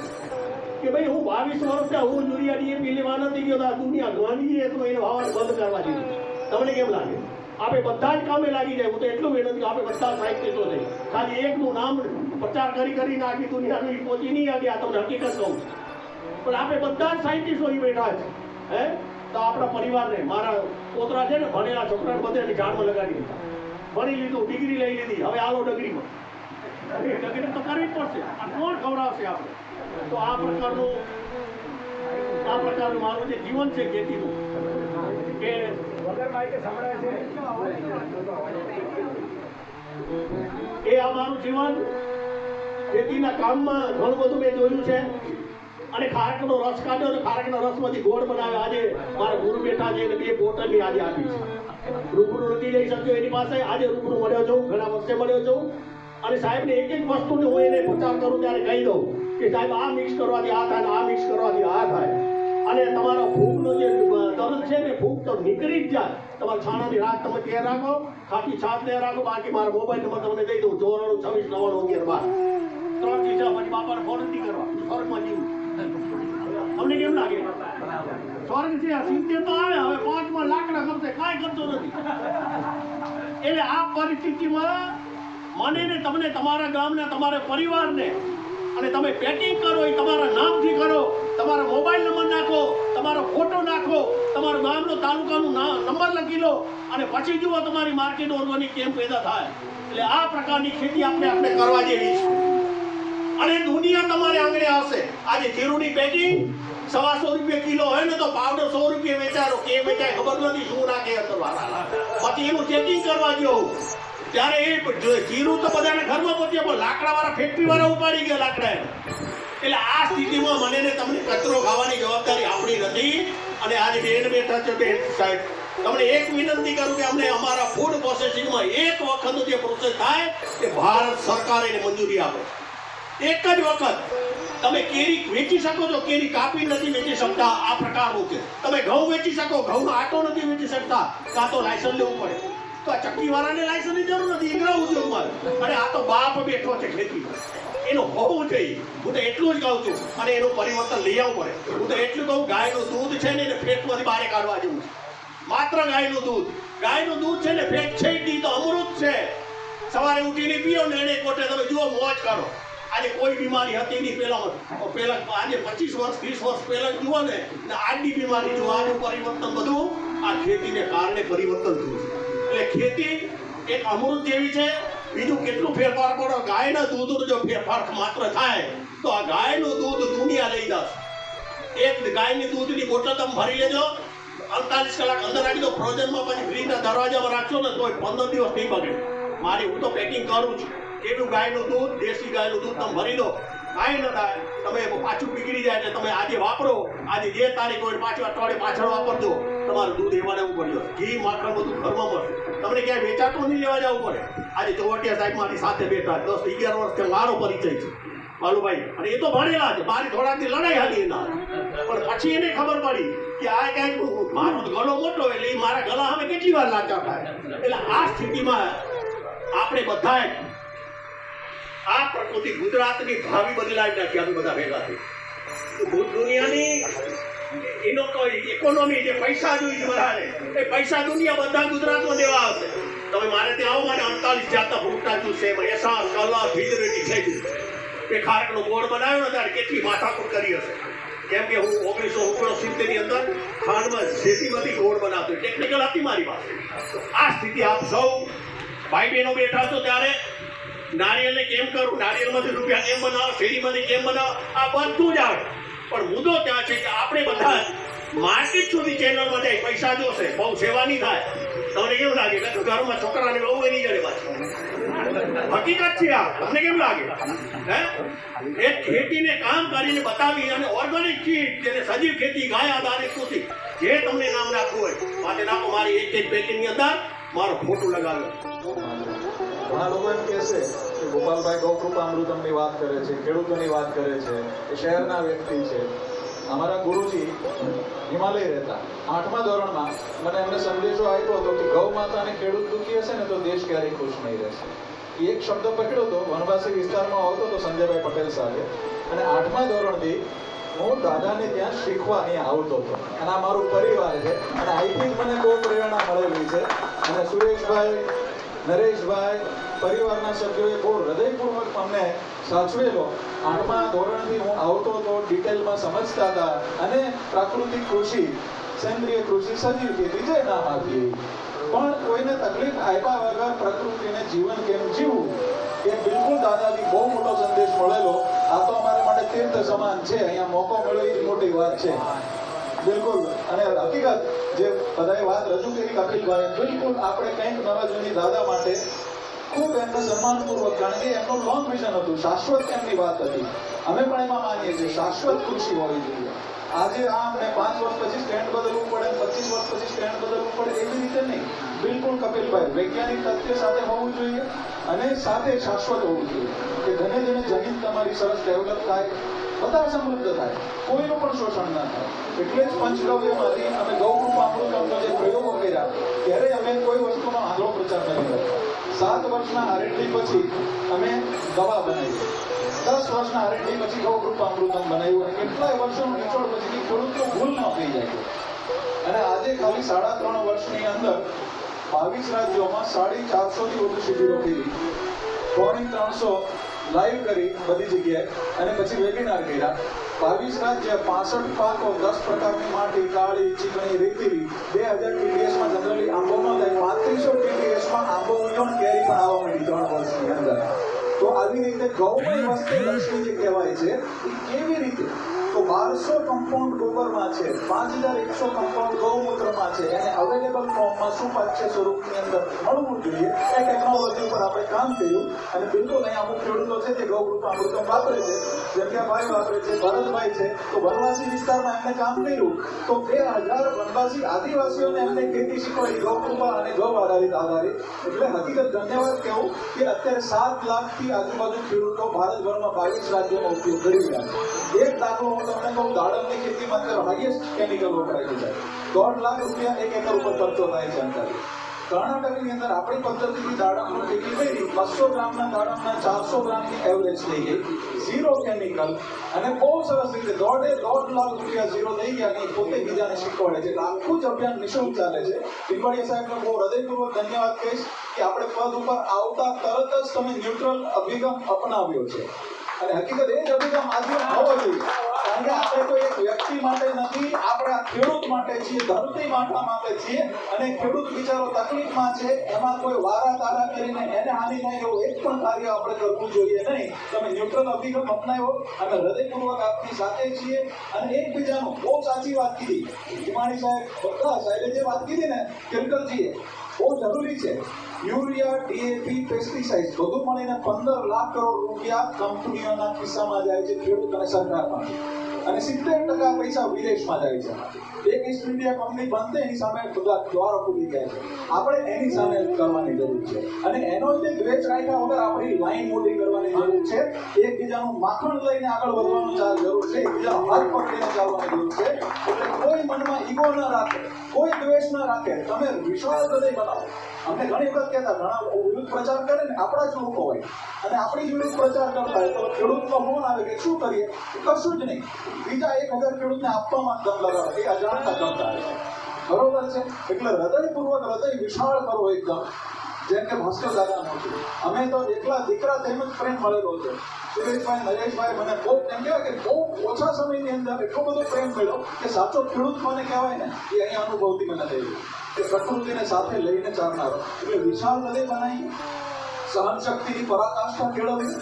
કે ભાઈ હું 22 વર્ષથી હું યુરિયા ડીએપી લેવા નથી ગયો. આ દુનિયા ગાંધીએ તો એને વાવવાનું બંધ કરવા દીધું. તમને કેમ લાગે? આપણે બધા જ કામે લાગી જાય. હું તો એટલું વિનંતી કે આપણે બધા સાહિત્યતો નહીં, ખાલી એકનું નામ પ્રચાર કરી આખી દુનિયાનું પહોંચી નહીં આવી. આ તમને હકીકત કહું. પણ આપણે બધા જ સાયન્ટિસ્ટો અહીં બેઠા છે. તો આપણા પરિવારને મારા પોતરા છે ને ભણેલા છોકરાને બધે ઝાડમાં લગાડી દીધા, ભણી લીધું, ડિગ્રી લઈ લીધી, હવે આલો ડગરીમાં. ડગરી તો કરવી જ પડશે, આ કોણ ખવડાવશે આપણે? તો આ પ્રકારનું મારું જે જીવન છે ખેતીનું, કે એ આ મારું જીવન ખેતીના કામમાં ઘણું બધું મેં જોયું છે. અને ખારકનો રસ કાઢ્યો અને ખારકના રસમાંથી ગોળ બનાવ્યો. આજે મારા ગુરુ બેઠા છે અને 2 બોટલની આજે આપી છે. રૂબરૂ નથી લઈ શક્યો એની પાસે, આજે રૂબરૂ મળ્યો છું, ઘણા વર્ષે મળ્યો છું. અને સાહેબને એક એક વસ્તુને હું એને પ્રચાર કરું ત્યારે કહી દઉં કે સાહેબ આ મિક્સ કરવાથી આ થાય, આ મિક્સ કરવાથી આ થાય. અને તમારો ભૂખનો જે દર્દ છે ને, ભૂખ તો નીકળી જ જાય. તમારા છાણાની રાખ તમે ત્યાં રાખો, ખાટી છાશ ત્યાં રાખો. બાકી મારો મોબાઈલ નંબર તમને દઈ દઉં, 94 26 99 11 12. 3 થી 6 પછી બાપાને ફોન નથી કરવા, સ્વર્ગમાં જીવું. તમને કેમ લાગે? સ્વર્ગ છે 70 તો આવે, હવે 5 માં લાકડા ખપશે, કાંઈ કરતો નથી. એટલે આ પરિસ્થિતિમાં મને ને તમને, તમારા ગામના, તમારા પરિવારને, અને તમે પેકિંગ કરો એ તમારા નામથી કરો, તમારો મોબાઈલ નંબર નાખો, તમારો ફોટો નાખો, તમારા ગામનો તાલુકાનું નંબર લખી લો, અને પછી જુઓ તમારી માર્કેટ ઓર્ગેનિક કેમ પેદા થાય. એટલે આ પ્રકારની ખેતી આપણે કરવા જેવી છે. અને દુનિયા તમારે આંગણે આવશે. આજે જીરુની પેકિંગ 125 રૂપિયા કિલો હોય ને, તો પાવડર 100 રૂપિયા વેચારો, કે વેચાય ખબર નથી, શું નાખે કરવા. પછી એનું ચેકિંગ કરવા જેવું. ત્યારે એ જીરું તો બધાના ઘરમાં પહોંચ્યા, પણ લાકડાવાળા ફેક્ટરીવાળા ઉપાડી ગયા લાકડા. એટલે આ સ્થિતિમાં મને ને તમને કચરો ખાવાની જવાબદારી આપણી નથી. અને આજે બેન બેઠા છે, બેન સાહેબ, તમને એક વિનંતી કરું કે અમને અમારા ફૂડ પ્રોસેસિંગમાં એક વખત જે પ્રોસેસ થાય એ ભારત સરકાર એને મંજૂરી આપે. એક જ વખત તમે કેરી વેચી શકો છો, કેરી કાપી નથી વેચી શકતા, આ પ્રકારનું છે. તમે ઘઉં વેચી શકો, ઘઉંનો આટો નથી વેચી શકતા, કાં તો લાયસન્સ લેવું પડે. તો આ ચક્કીવાળાને લાયસન્સની જરૂર નથી, ઈંગડા ઉદ્યોગમાં. અને આ તો બાપ બેઠો છે ખેતીમાં, એનું હોવું જોઈએ. હું તો એટલું જ કહું છું. અને એનું પરિવર્તન લઈ આવવું પડે. હું તો એટલું કહું, ગાયનું દૂધ છે ને એને ફેટમાંથી બહાર કાઢવા જેવું છે. માત્ર ગાયનું દૂધ છે ને, ફેટ છે તો અમૃત છે. સવારે ઉઠીને પીઓ ને એને કોટે તમે જુઓ, મોજ કરો. આજે કોઈ બીમારી હતી નહીં પેલા આજે 25 વર્ષ 30 વર્ષ પહેલા જુઓ ને, આજની બીમારી જુઓ. આનું પરિવર્તન બધું આ ખેતીને કારણે પરિવર્તન થયું છે. એટલે ખેતી એક અમૃત જેવી છે. બીજું કેટલું ફેરફાર કરો, ગાયના દૂધનો જો ફેરફાર માત્ર થાય તો આ ગાયનું દૂધ દુનિયા લઈ જશે. એક ગાયની દૂધની બોટલ તમે ભરી લેજો, 48 કલાક અંદર રાખી દો ફ્રોઝનમાં, પછી ફ્રીજના દરવાજામાં રાખશો ને તો 15 દિવસ નહીં બગડે. હું તો પેકિંગ કરું છું. એવું ગાયનું દૂધ, દેશી ગાયનું દૂધ તમે ભરી દો, કાંઈ ન થાય. તમે પાછું પીગળી જાય એટલે તમે આજે વાપરો, આજે જે તારીખ હોય પાછું અઠવાડિયે પાછળ વાપરજો, તમારું દૂધ એવા એવું પડ્યું. ઘી માખણ બધું ઘરમાં મળશે. તમને ક્યાંય વેચાતું નહીં લેવા જવું પડે. આજે ચોવટિયા સાહેબ મારી સાથે બેઠા, 10 11 વર્ષથી મારો પરિચય છે બાલુભાઈ, અને એ તો ભણેલા છે. મારી થોડાકની લડાઈ હાલી એના, પણ પછી એને ખબર પડી કે આ ક્યાંક મારો ગળો મોટો એટલે એ મારા ગળા હવે કેટલી વાર લાગતા થાય. એટલે આ સ્થિતિમાં આપણે બધાએ આ પ્રકૃતિ ગુજરાતની ભાવિ બદલાવી નાખી. આપણે બધા ભેગા થઈ દુનિયાની એનો ઇકોનોમી જે પૈસા જોઈ છે બધાને, એ પૈસા દુનિયા બધા ગુજરાતમાં દેવા આવશે. તમે મારે ત્યાં આવો, મારે 48 જાતના ફ્રૂટા જ્યુસ છે, એસાસ, કલા, ભીતરેટી છે. એ ખારકનો ગોળ બનાવ્યો ને ત્યારે કેટલી માથાકૂટ કરી હશે. કેમ કે હું 1969 ની અંદર ખાંડમાં શેતીમાંથી ગોળ બનાવતો, ટેકનિકલ હતી મારી પાસે. આ સ્થિતિ આપ સૌ ભાઈ બહેનો બેઠા છો ત્યારે નારિયેળને કેમ કરું, નારિયેળમાંથી રૂપિયા કેમ બનાવો, શેરીમાંથી કેમ બનાવો, આ બધું જ આવે. પણ મુદ્દો ત્યાં છે કે આપણે બધા માર્કેટ સુધી ચેનલમાં જાય, પૈસા જોશે, બહુ સેવા નહીં થાય. તમને કેમ લાગે કે ઘરમાં છોકરાને બહુ એની જડે પાછું હકીકત છે આ? તમને કેમ લાગે? હે, એક ખેતીને કામ કરીને બતાવી અને ઓર્ગેનિક ચીજ, જેને સજીવ ખેતી, ગાય આધારિત કૃષિ, જે તમને નામ નાખવું હોય માટે નાખો. મારી એક પેકિંગની અંદર મારો ફોટો લગાવ્યો. ઘણા લોકો એમ કહેશે કે ગોપાલભાઈ ગૌકૃપામૃતમની વાત કરે છે, ખેડૂતોની વાત કરે છે, એ શહેરના વ્યક્તિ છે. અમારા ગુરુજી હિમાલય રહેતા, 8મા ધોરણમાં મને એમને સંદેશો આપ્યો હતો કે ગૌ માતા અને ખેડૂત દુઃખી હશે ને તો દેશ ક્યારેય ખુશ નહીં રહેશે. એ એક શબ્દ પકડ્યો હતો. વનવાસી વિસ્તારમાં આવતો હતો સંજયભાઈ પટેલ સાથે, અને 8મા ધોરણથી હું દાદાને ત્યાં શીખવા અહીંયા આવતો હતો. અને આ મારું પરિવાર છે, અને અહીંથી જ મને બહુ પ્રેરણા મળેલી છે. અને સુરેશભાઈ, નરેશભાઈ, પરિવારના સભ્યોએ બહુ હૃદયપૂર્વક અમને સાચવેલો. 8મા ધોરણથી હું આવતો હતો, ડિટેલમાં સમજતા હતા, અને પ્રાકૃતિક કૃષિ સેન્દ્રિય કૃષિ સજીવ ખેતી જે નામ આપીએ, પણ કોઈને તકલીફ આપ્યા વગર પ્રકૃતિને જીવન કેમ જીવવું એ બિલકુલ દાદાજી બહુ મોટો સંદેશ મળેલો. આ તો અમારા માટે તીર્થ સમાન છે, અહીંયા મોકો મળ્યો એ મોટી વાત છે બિલકુલ. અને હકીકત જે બધાએ વાત રજૂ કરી કપિલભાઈ, બિલકુલ આપણે કંઈક નવા જૂની દાદા માટે ખૂબ એમને સન્માનપૂર્વક, કારણ કે એમનું લોંગ વિઝન હતું, શાશ્વત એમની વાત હતી. અમે પણ એમાં માનીએ છીએ શાશ્વત કૃષિ હોવી જોઈએ. આજે અમને 5 વર્ષ પછી સ્ટેન્ડ બદલવું પડે, 25 વર્ષ પછી સ્ટેન્ડ બદલવું પડે એવી રીતે નહીં. બિલકુલ કપિલભાઈ વૈજ્ઞાનિક તથ્ય સાથે હોવું જોઈએ અને સાથે શાશ્વત હોવું જોઈએ કે ધને ધને જમીન તમારી સરસ ડેવલપ થાય, બધા સમૃદ્ધ થાય, કોઈનું પણ શોષણ ના થાય. એટલે જ પંચગવ્યમાંથી અમે ગૌકૃપા અમૃતમનો જે પ્રયોગો કર્યા ત્યારે અમે કોઈ વસ્તુનો આગલો પ્રચાર નથી કરતા. 7 વર્ષના આરએનડી પછી અમે દવા બનાવી, 10 વર્ષના આરએનડી પછી ગૌકૃપા અમૃતમ બનાવ્યું અને કેટલાય વર્ષોનું નિચોડ પછી ખેડૂતનો ભૂલ ન થઈ જાય. અને આજે ખાલી 3.5 વર્ષની અંદર 22 રાજ્યોમાં 450 થી વધુ શિબિરો કરી, 350 લાઈવ કરી બધી જગ્યાએ અને પછી વેબિનાર કર્યા. 22 રાજ્ય, 65 પાકો, 10 પ્રકારની માટી, કાળી, ચીકણી, રેતીલી. 2000 TDSમાં જનરલી આંબો ન થાય, 3500 TDSમાં આંબો ઉગ્યો અને કેરી પણ આવવા માંડી 3 વર્ષની અંદર. તો આવી રીતે ગૌમય વસ્તી લક્ષ્મી જે કહેવાય છે એ કેવી રીતે? તો 1200 કમ્પાઉન્ડ ગોબરમાં છે, 5100 કમ્પાઉન્ડ ગૌમૂત્રમાં છે, એને અવેલેબલ ફોર્મમાં સુપાચ્ય સ્વરૂપની અંદર મળવું જોઈએ. એ ટેકનોલોજી ઉપર આપણે કામ કર્યું અને બિલકુલ અહીંયા અમુક ખેડૂતો છે જે ગૌકૃપા અમૃતમ વાપરે છે, જગ્યાભાઈ વાપરે છે, ભરતભાઈ છે, તો વનવાસી વિસ્તારમાં એમને કામ કર્યું તો 2000 વનવાસી આદિવાસીઓને એમને ખેતી શીખવાડી ગૌકૃપા અને ગૌ આધારિત. એટલે હકીકત ધન્યવાદ કહેવું કે અત્યારે 7 લાખથી આજુબાજુ ખેડૂતો ભારતભરમાં 22 રાજ્યોનો ઉપયોગ કરી રહ્યા છે. એક દાખલો હું તમને કહું, દાડમની ખેતીમાં અત્યારે હાઈએસ્ટ કેમિકલ વપરાય છે. 1.5 લાખ રૂપિયા 1 એકર ઉપર ખર્ચો થાય છે અંદાજે. કર્ણાટકની અંદર આપણી પદ્ધતિથી દાડમની ખેતી કરી, 200 ગ્રામના દાડમના 400 ગ્રામની એવરેજ થઈ ગઈ, 0 કેમિકલ અને બહુ સરસ રીતે 1.5 લાખ રૂપિયા 0 થઈ ગયા અને પોતે બીજાને શીખવાડે છે. એટલે આખું જ અભિયાન નિઃશુલ્ક ચાલે છે. ટીમ્બાડિયા સાહેબનો બહુ હૃદયપૂર્વક ધન્યવાદ કહીશ કે આપણે પદ ઉપર આવતા તરત જ તમે ન્યુટ્રલ અભિગમ અપનાવ્યો છે અને હકીકત એ જ અભિગમ આજે હોવો જોઈએ. કારણ કે આપણે કોઈ એક વ્યક્તિ માટે નથી, આપણે આ ખેડૂત માટે છીએ, ધરતી માતા માટે છીએ અને ખેડૂત બિચારો તકલીફમાં છે, એમાં કોઈ વારા તારા કરીને એને હાનિ થાય એવું એક પણ કાર્ય આપણે કરવું જોઈએ નહીં. તમે ન્યુટ્રલ અભિગમ અપનાવ્યો અને હૃદયપૂર્વક આપની સાથે છીએ. અને એકબીજાનું બહુ સાચી વાત કીધી હિમાણી સાહેબ, બધા સાહેબે જે વાત કીધી ને કેલકરજીએ, બહુ જરૂરી છે. યુરિયા, ડીએપી, પેસ્ટિસાઇડ બધું મળીને 15 લાખ કરોડ રૂપિયા કંપનીઓના ખિસ્સામાં જાય છે, ખેડૂત અને સરકારમાં, અને 70% પૈસા વિદેશમાં જાય છે. એક ઈસ્ટ ઇન્ડિયા કંપની બનતે એની સામે બધા દ્વારો ખુલી ગયા છે. આપણે એની સામે કરવાની જરૂર છે અને એનો જે દ્વેષ રાખ્યા વગર આપણી લાઈન મોટી કરવાની જરૂર છે. એકબીજાનું માખણ લઈને આગળ વધવાનું જરૂર છે, એકબીજાનો હાથ પકડીને ચાલવાની જરૂર છે. એટલે કોઈ મનમાં ઈગો ન રાખે, કોઈ દ્વેષ ન રાખે, તમે વિશ્વાસ હૃદય બનાવો. અમને ઘણી વખત કહેતા, ઘણા વિરુદ્ધ પ્રચાર કરે ને આપણા જ લોકો હોય અને આપણી વિરુદ્ધ પ્રચાર કરતા હોય તો ખેડૂતનો ફોન આવે કે શું કરીએ, કશું જ નહીં, બીજા 1000 ખેડૂતને આપવામાં દમ લગાવે, એ અજાણતા કરતા હોય છે. બરોબર છે? એટલે હૃદયપૂર્વક હૃદય વિશાળ કરવો એકદમ, જેમ કે ભાસ્કર દાદાનો છે. અમે તો એકલા દીકરા તેમજ પ્રેમ મળેલો છે. સુરેશભાઈ, નરેશભાઈ મને બહુ એમ કહેવાય કે બહુ ઓછા સમયની અંદર એટલો બધો પ્રેમ મળ્યો કે સાચો ખેડૂત મને કહેવાય ને એ અહીંયા અનુભવથી મને થયું કે પ્રકૃતિને સાથે લઈને ચાલનારો. એટલે વિશાળ હૃદય બનાવી, સહનશક્તિની પરાકાષ્ઠા કેળવવી,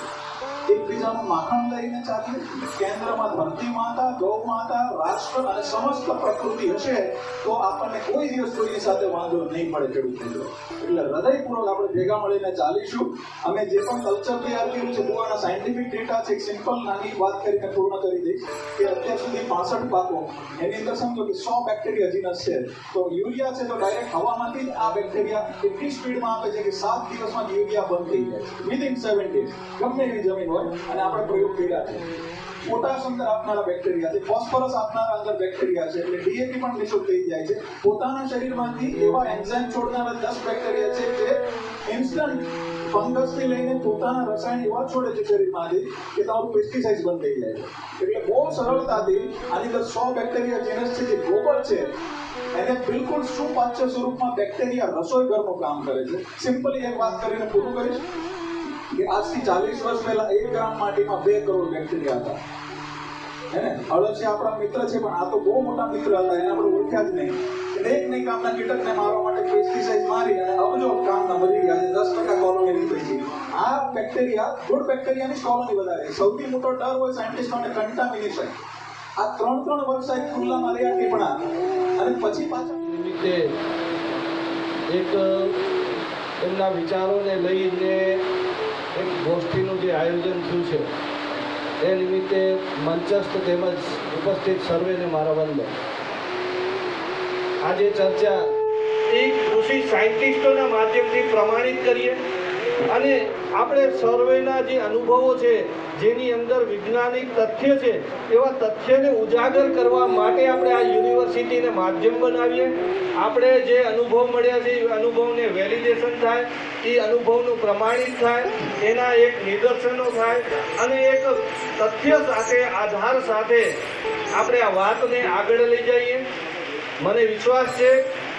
એકબીજાનું માખણ લઈને ચાલીએ. કેન્દ્રમાં ધરતી માતા, ગૌ માતા, રાષ્ટ્ર અને સમસ્ત પ્રકૃતિ હશે તો આપણને કોઈ દિવસ કોઈની સાથે વાંધો નહીં પડે ખેડૂત મિત્રો. એટલે હૃદયપૂર્વક આપણે ભેગા મળીને ચાલીશું. અમે જે પણ કલ્ચર તૈયાર કર્યું છે, બહુ આના સાયન્ટિફિક ડેટા છે. એક સિમ્પલ નાની વાત કરીને પૂર્ણ કરી દઈશ કે અત્યાર સુધી 65 પાકો, એની અંદર સમજો કે 100 બેક્ટેરિયા જીનસ છે. તો યુરિયા છે તો ડાયરેક્ટ હવામાંથી જ આ બેક્ટેરિયા એટલી સ્પીડમાં આપે છે કે 7 દિવસમાં યુરિયા બંધ થઈ જાય વિધિન 7 days, ગમે એવી જમીન હોય. અને આપણે પ્રયોગ કર્યા છે. પોટાશ અંદર આપનારા બેક્ટેરિયા છે, ફોસ્ફરસ આપનારા અંદર બેક્ટેરિયા છે, એટલે ડીએપી પણ નિઃશુલ્ક થઈ જાય છે. પોતાના શરીરમાંથી એવા એન્ઝાઇમ છોડનારા 10 બેક્ટેરિયા છે જે ઇન્સ્ટન્ટ ફંગસથી લઈને પોતાના રસાયણ એવા છોડે છે શરીરમાંથી કે તમારું પેસ્ટિસાઇડ બંધ થઈ જાય છે. એટલે બહુ સરળતાથી આની અંદર 100 બેક્ટેરિયા જીનસ છે જે ગ્લોબલ છે, એને બિલકુલ સુપાચ્ય સ્વરૂપમાં બેક્ટેરિયા રસોઈ ઘરનું કામ કરે છે. સિમ્પલી એક વાત કરીને પૂરું કરીશ કે આજથી 40 વર્ષ પહેલા 1 ગ્રામ માટીમાં 2 કરોડ બેક્ટેરિયા હતા. હે ને? અળસિયા આપણા મિત્ર છે, પણ આ તો બહુ મોટા મિત્ર હતા, એને આપણે ઓળખ્યા જ નહીં. એક નહીં કામના કીટકને મારવા માટે પેસ્ટિસાઇડ મારી અને અબજો કામના મરી ગયા, 10% કોલોની નીકળી ગઈ. આ બેક્ટેરિયા, ગુડ બેક્ટેરિયાની કોલોની વધારે. સૌથી મોટો ડર હોય સાયન્ટિસ્ટોને કન્ટામિનેશન. આ 3 વર્ષ ખુલ્લામાં રહ્યા ટીપણા અને પછી પાછા નિમિત્તે એક એમના વિચારોને લઈને એક ગોષ્ઠીનું જે આયોજન થયું છે એ નિમિત્તે મંચસ્થ તેમજ ઉપસ્થિત સર્વેને મારા વંદન. આજે ચર્ચા એક કૃષિ સાયન્ટિસ્ટોના માધ્યમથી પ્રમાણિત કરીએ અને આપણે સર્વેના જે અનુભવો છે, જેની અંદર વૈજ્ઞાનિક તથ્ય છે, એવા તથ્યને ઉજાગર કરવા માટે આપણે આ યુનિવર્સિટીને માધ્યમ બનાવીએ. આપણે જે અનુભવ મળ્યા છે એ અનુભવને વેલિડેશન થાય, એ અનુભવનું પ્રમાણિત થાય, એના એક નિદર્શનો થાય અને એક તથ્ય સાથે, આધાર સાથે આપણે આ વાતને આગળ લઈ જઈએ. મને વિશ્વાસ છે,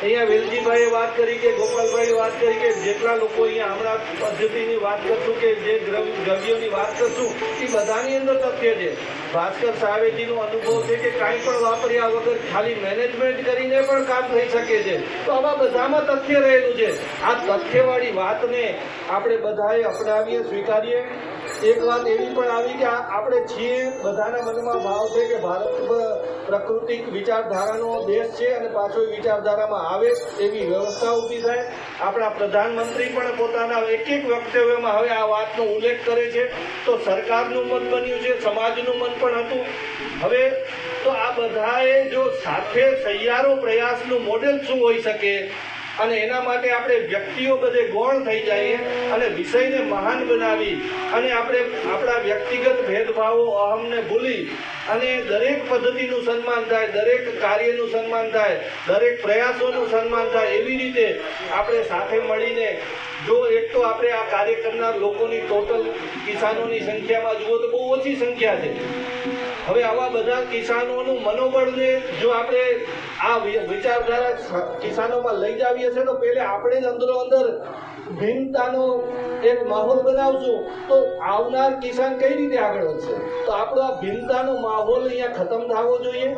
અહીંયા વેલજીભાઈએ વાત કરી કે ગોપાલભાઈએ વાત કરી કે જેટલા લોકો અહીંયા હમણાં પદ્ધતિની વાત કરશું કે જે દ્રવ્યોની વાત કરશું એ બધાની અંદર તથ્ય છે. ભાસ્કર સાવેજીનો અનુભવ છે કે કાંઈ પણ વાપર્યા વગર ખાલી મેનેજમેન્ટ કરીને પણ કામ થઈ શકે છે. તો આવા બધામાં તથ્ય રહેલું છે. આ તથ્યવાળી વાતને આપણે બધાએ અપનાવીએ, સ્વીકારીએ. એક વાત એવી પણ આવી કે આપણે છીએ, બધાના મનમાં ભાવ છે કે ભારત પ્રાકૃતિક વિચારધારાનો દેશ છે અને પાછો વિચારધારામાં આવે એવી વ્યવસ્થા ઊભી થાય. આપણા પ્રધાનમંત્રી પણ પોતાના એક વક્તવ્યમાં હવે આ વાતનો ઉલ્લેખ કરે છે. તો સરકારનું મન બન્યું છે, સમાજનું મન પણ હતું. હવે તો આ બધાએ જો સાથે સહિયારો પ્રયાસનું મોડેલ શું હોઈ શકે અને એના માટે આપણે વ્યક્તિઓ બધે ગૌણ થઈ જઈએ અને વિષયને મહાન બનાવી અને આપણે આપણા વ્યક્તિગત ભેદભાવો, અહમને ભૂલી અને દરેક પદ્ધતિનું સન્માન થાય, દરેક કાર્યનું સન્માન થાય, દરેક પ્રયાસોનું સન્માન થાય, એવી રીતે આપણે સાથે મળીને જો એક તો આપણે આ કાર્ય કરનાર લોકોની ટોટલ કિસાનોની સંખ્યામાં જુઓ તો બહુ ઓછી સંખ્યા છે. હવે આવા બધા કિસાનોનું મનોબળને જો આપણે આ વિચારધારા કિસાનોમાં લઈ જાવીએ છીએ તો પહેલે આપણે જ અંદરો અંદર ભિન્નતાનો એક માહોલ બનાવશું તો આવનાર કિસાન કઈ રીતે આગળ વધશે? તો આપણો આ ભિન્નતાનો માહોલ અહીંયા ખતમ થવો જોઈએ.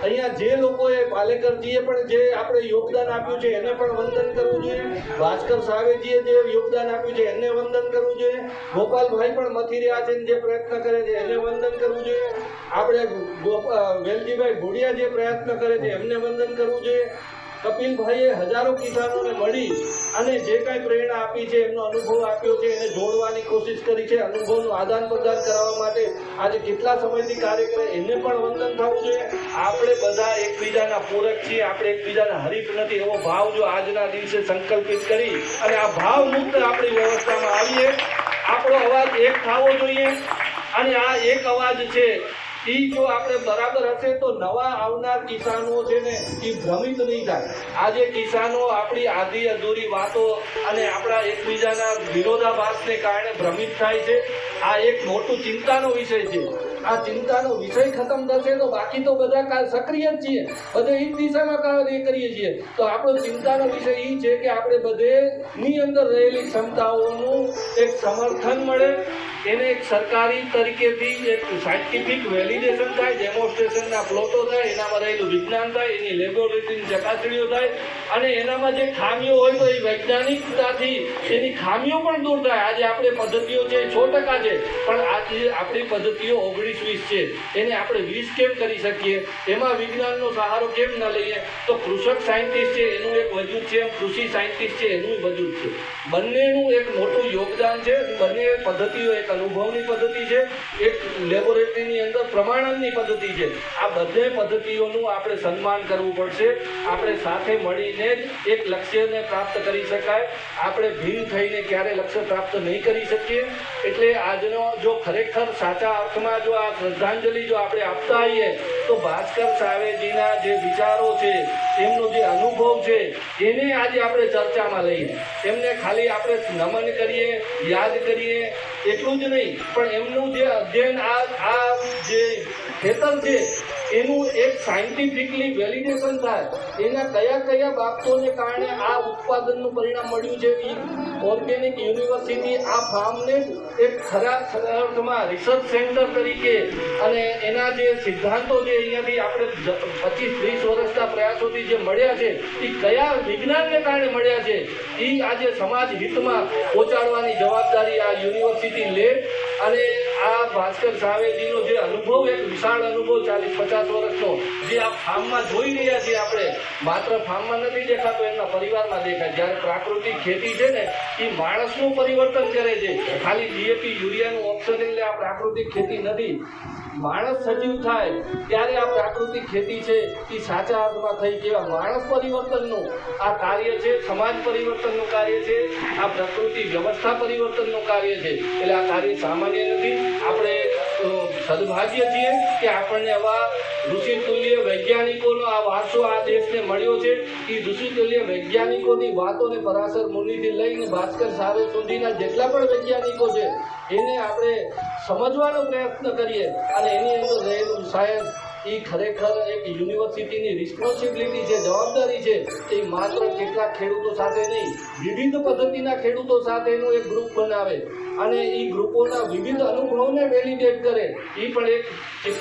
અહીંયા જે લોકોએ પાલેકરજીએ પણ જે આપણે યોગદાન આપ્યું છે એને પણ વંદન કરવું જોઈએ. ભાસ્કર સાવેજીએ જે યોગદાન આપ્યું છે એને વંદન કરવું જોઈએ. ગોપાલભાઈ પણ મથી રહ્યા છે જે પ્રયત્ન કરે છે એને વંદન કરવું જોઈએ. આપણે વેલજીભાઈ ભોડિયા જે પ્રયત્ન કરે છે એમને વંદન કરવું જોઈએ. કપિલભાઈએ હજારો કિસાનોને મળી અને જે કાંઈ પ્રેરણા આપી છે, એમનો અનુભવ આપ્યો છે, એને જોડવાની કોશિશ કરી છે, અનુભવનું આદાન પ્રદાન કરાવવા માટે આજે કેટલા સમયથી કાર્ય કરે એને પણ વંદન થવું જોઈએ. આપણે બધા એકબીજાના પૂરક છીએ, આપણે એકબીજાના હરીફ નથી એવો ભાવ જો આજના દિવસે સંકલ્પિત કરી અને આ ભાવ મુક્ત આપણી વ્યવસ્થામાં આવીએ, આપણો અવાજ એક થવો જોઈએ અને આ એક અવાજ છે એ જો આપણે બરાબર હશે તો નવા આવનાર કિસાનો છે ને એ ભ્રમિત નહીં થાય. આજે કિસાનો આપણી આધી અધૂરી વાતો અને આપણા એકબીજાના વિરોધાભાસને કારણે ભ્રમિત થાય છે. આ એક મોટું ચિંતાનો વિષય છે. આ ચિંતાનો વિષય ખતમ થશે તો બાકી તો બધા સક્રિય જ છીએ, બધે એ દિશામાં કાર્ય કરીએ છીએ. તો આપણો ચિંતાનો વિષય એ છે કે આપણે બધેની અંદર રહેલી ક્ષમતાઓનું એક સમર્થન મળે, એને એક સરકારી તરીકેથી એક સાયન્ટિફિક વેલિડેશન થાય, ડેમોન્સ્ટ્રેશનના પ્લોટો થાય, એનામાં રહેલું વિજ્ઞાન થાય, એની લેબોરેટરીની ચકાસણીઓ થાય અને એનામાં જે ખામીઓ હોય તો એ વૈજ્ઞાનિકતાથી એની ખામીઓ પણ દૂર થાય. આજે આપણે પદ્ધતિઓ છે 6% છે, પણ આજે આપણી પદ્ધતિઓ 19-20 છે. એને આપણે 20 કેમ કરી શકીએ? એમાં વિજ્ઞાનનો સહારો કેમ ન લઈએ? તો કૃષક સાયન્ટિસ્ટ છે એનું એક વજૂદ છે, કૃષિ સાયન્ટિસ્ટ છે એનું વજૂદ છે. બંનેનું એક મોટું યોગદાન છે. બંને પદ્ધતિઓ એક અનુભવની પદ્ધતિ છે, એક લેબોરેટરીની અંદર પ્રમાણનની પદ્ધતિ છે. આ બંને પદ્ધતિઓનું આપણે સન્માન કરવું પડશે. આપણે સાથે મળીને જ એક લક્ષ્યને પ્રાપ્ત કરી શકાય. આપણે ભિન્ન થઈને ક્યારે લક્ષ્ય પ્રાપ્ત નહીં કરી શકીએ. એટલે આજનો જો ખરેખર સાચા અર્થમાં જો આ શ્રદ્ધાંજલિ જો આપણે આપતા આવીએ તો ભાસ્કર સાવેજીના જે વિચારો છે, એમનો જે અનુભવ છે એને આજે આપણે ચર્ચામાં લઈએ. એમને ખાલી આપણે નમન કરીએ, યાદ કરીએ એટલું જ નહીં, પણ એમનું જે અધ્યયન આ જે ખેતર છે એનું એક સાયન્ટિફિકલી વેલિડેશન થાય, એના કયા કયા બાબતોને કારણે આ ઉત્પાદનનું પરિણામ મળ્યું છે. ઓર્ગેનિક યુનિવર્સિટી આ ફાર્મને એક ખરા અર્થમાં રિસર્ચ સેન્ટર તરીકે અને એના જે સિદ્ધાંતો જે અહીંયાથી આપણે 25-30 વર્ષના પ્રયાસોથી જે મળ્યા છે એ કયા વિજ્ઞાનને કારણે મળ્યા છે એ આજે સમાજ હિતમાં પહોંચાડવાની જવાબદારી આ યુનિવર્સિટી લે. અને આ ભાસ્કર સાવેજીનો જે અનુભવ, એક વિશાળ અનુભવ 40-50 વર્ષનો, જે આ ફાર્મમાં જોઈ રહ્યા છીએ આપણે, માત્ર ફાર્મમાં નથી દેખાતો, એમના પરિવારમાં દેખાય. જ્યારે પ્રાકૃતિક ખેતી છે ને એ માણસનું પરિવર્તન કરે છે. ખાલી ડીએપી યુરિયાનું ઓપ્શન એટલે આ પ્રાકૃતિક ખેતી નથી. માણસ સજીવ થાય ત્યારે આ પ્રાકૃતિક ખેતી છે એ સાચા અર્થમાં થઈ. કેવા માણસ પરિવર્તનનું આ કાર્ય છે, સમાજ પરિવર્તનનું કાર્ય છે, આ પ્રકૃતિ વ્યવસ્થા પરિવર્તનનું કાર્ય છે. એટલે આ કાર્ય સામાન્ય નથી. આપણે સદભાગ્ય છીએ કે આપણને આવા ઋષિતુલ્ય વૈજ્ઞાનિકોનો આ વારસો આ દેશને મળ્યો છે. એ ઋષિતુલ્ય વૈજ્ઞાનિકોની વાતોને પરાશર મુનિથી લઈને ભાસ્કર સાવે સુધીના જેટલા પણ વૈજ્ઞાનિકો છે એને આપણે સમજવાનો પ્રયત્ન કરીએ. અને એની અંદર રહેલું સાયન્સ એ ખરેખર એક યુનિવર્સિટીની રિસ્પોન્સિબિલિટી છે, જવાબદારી છે. એ માત્ર કેટલાક ખેડૂતો સાથે નહીં, વિવિધ પદ્ધતિના ખેડૂતો સાથેનું એક ગ્રુપ બનાવે અને એ ગ્રુપોના વિવિધ અનુભવને વેલિડેટ કરે. એ પણ એક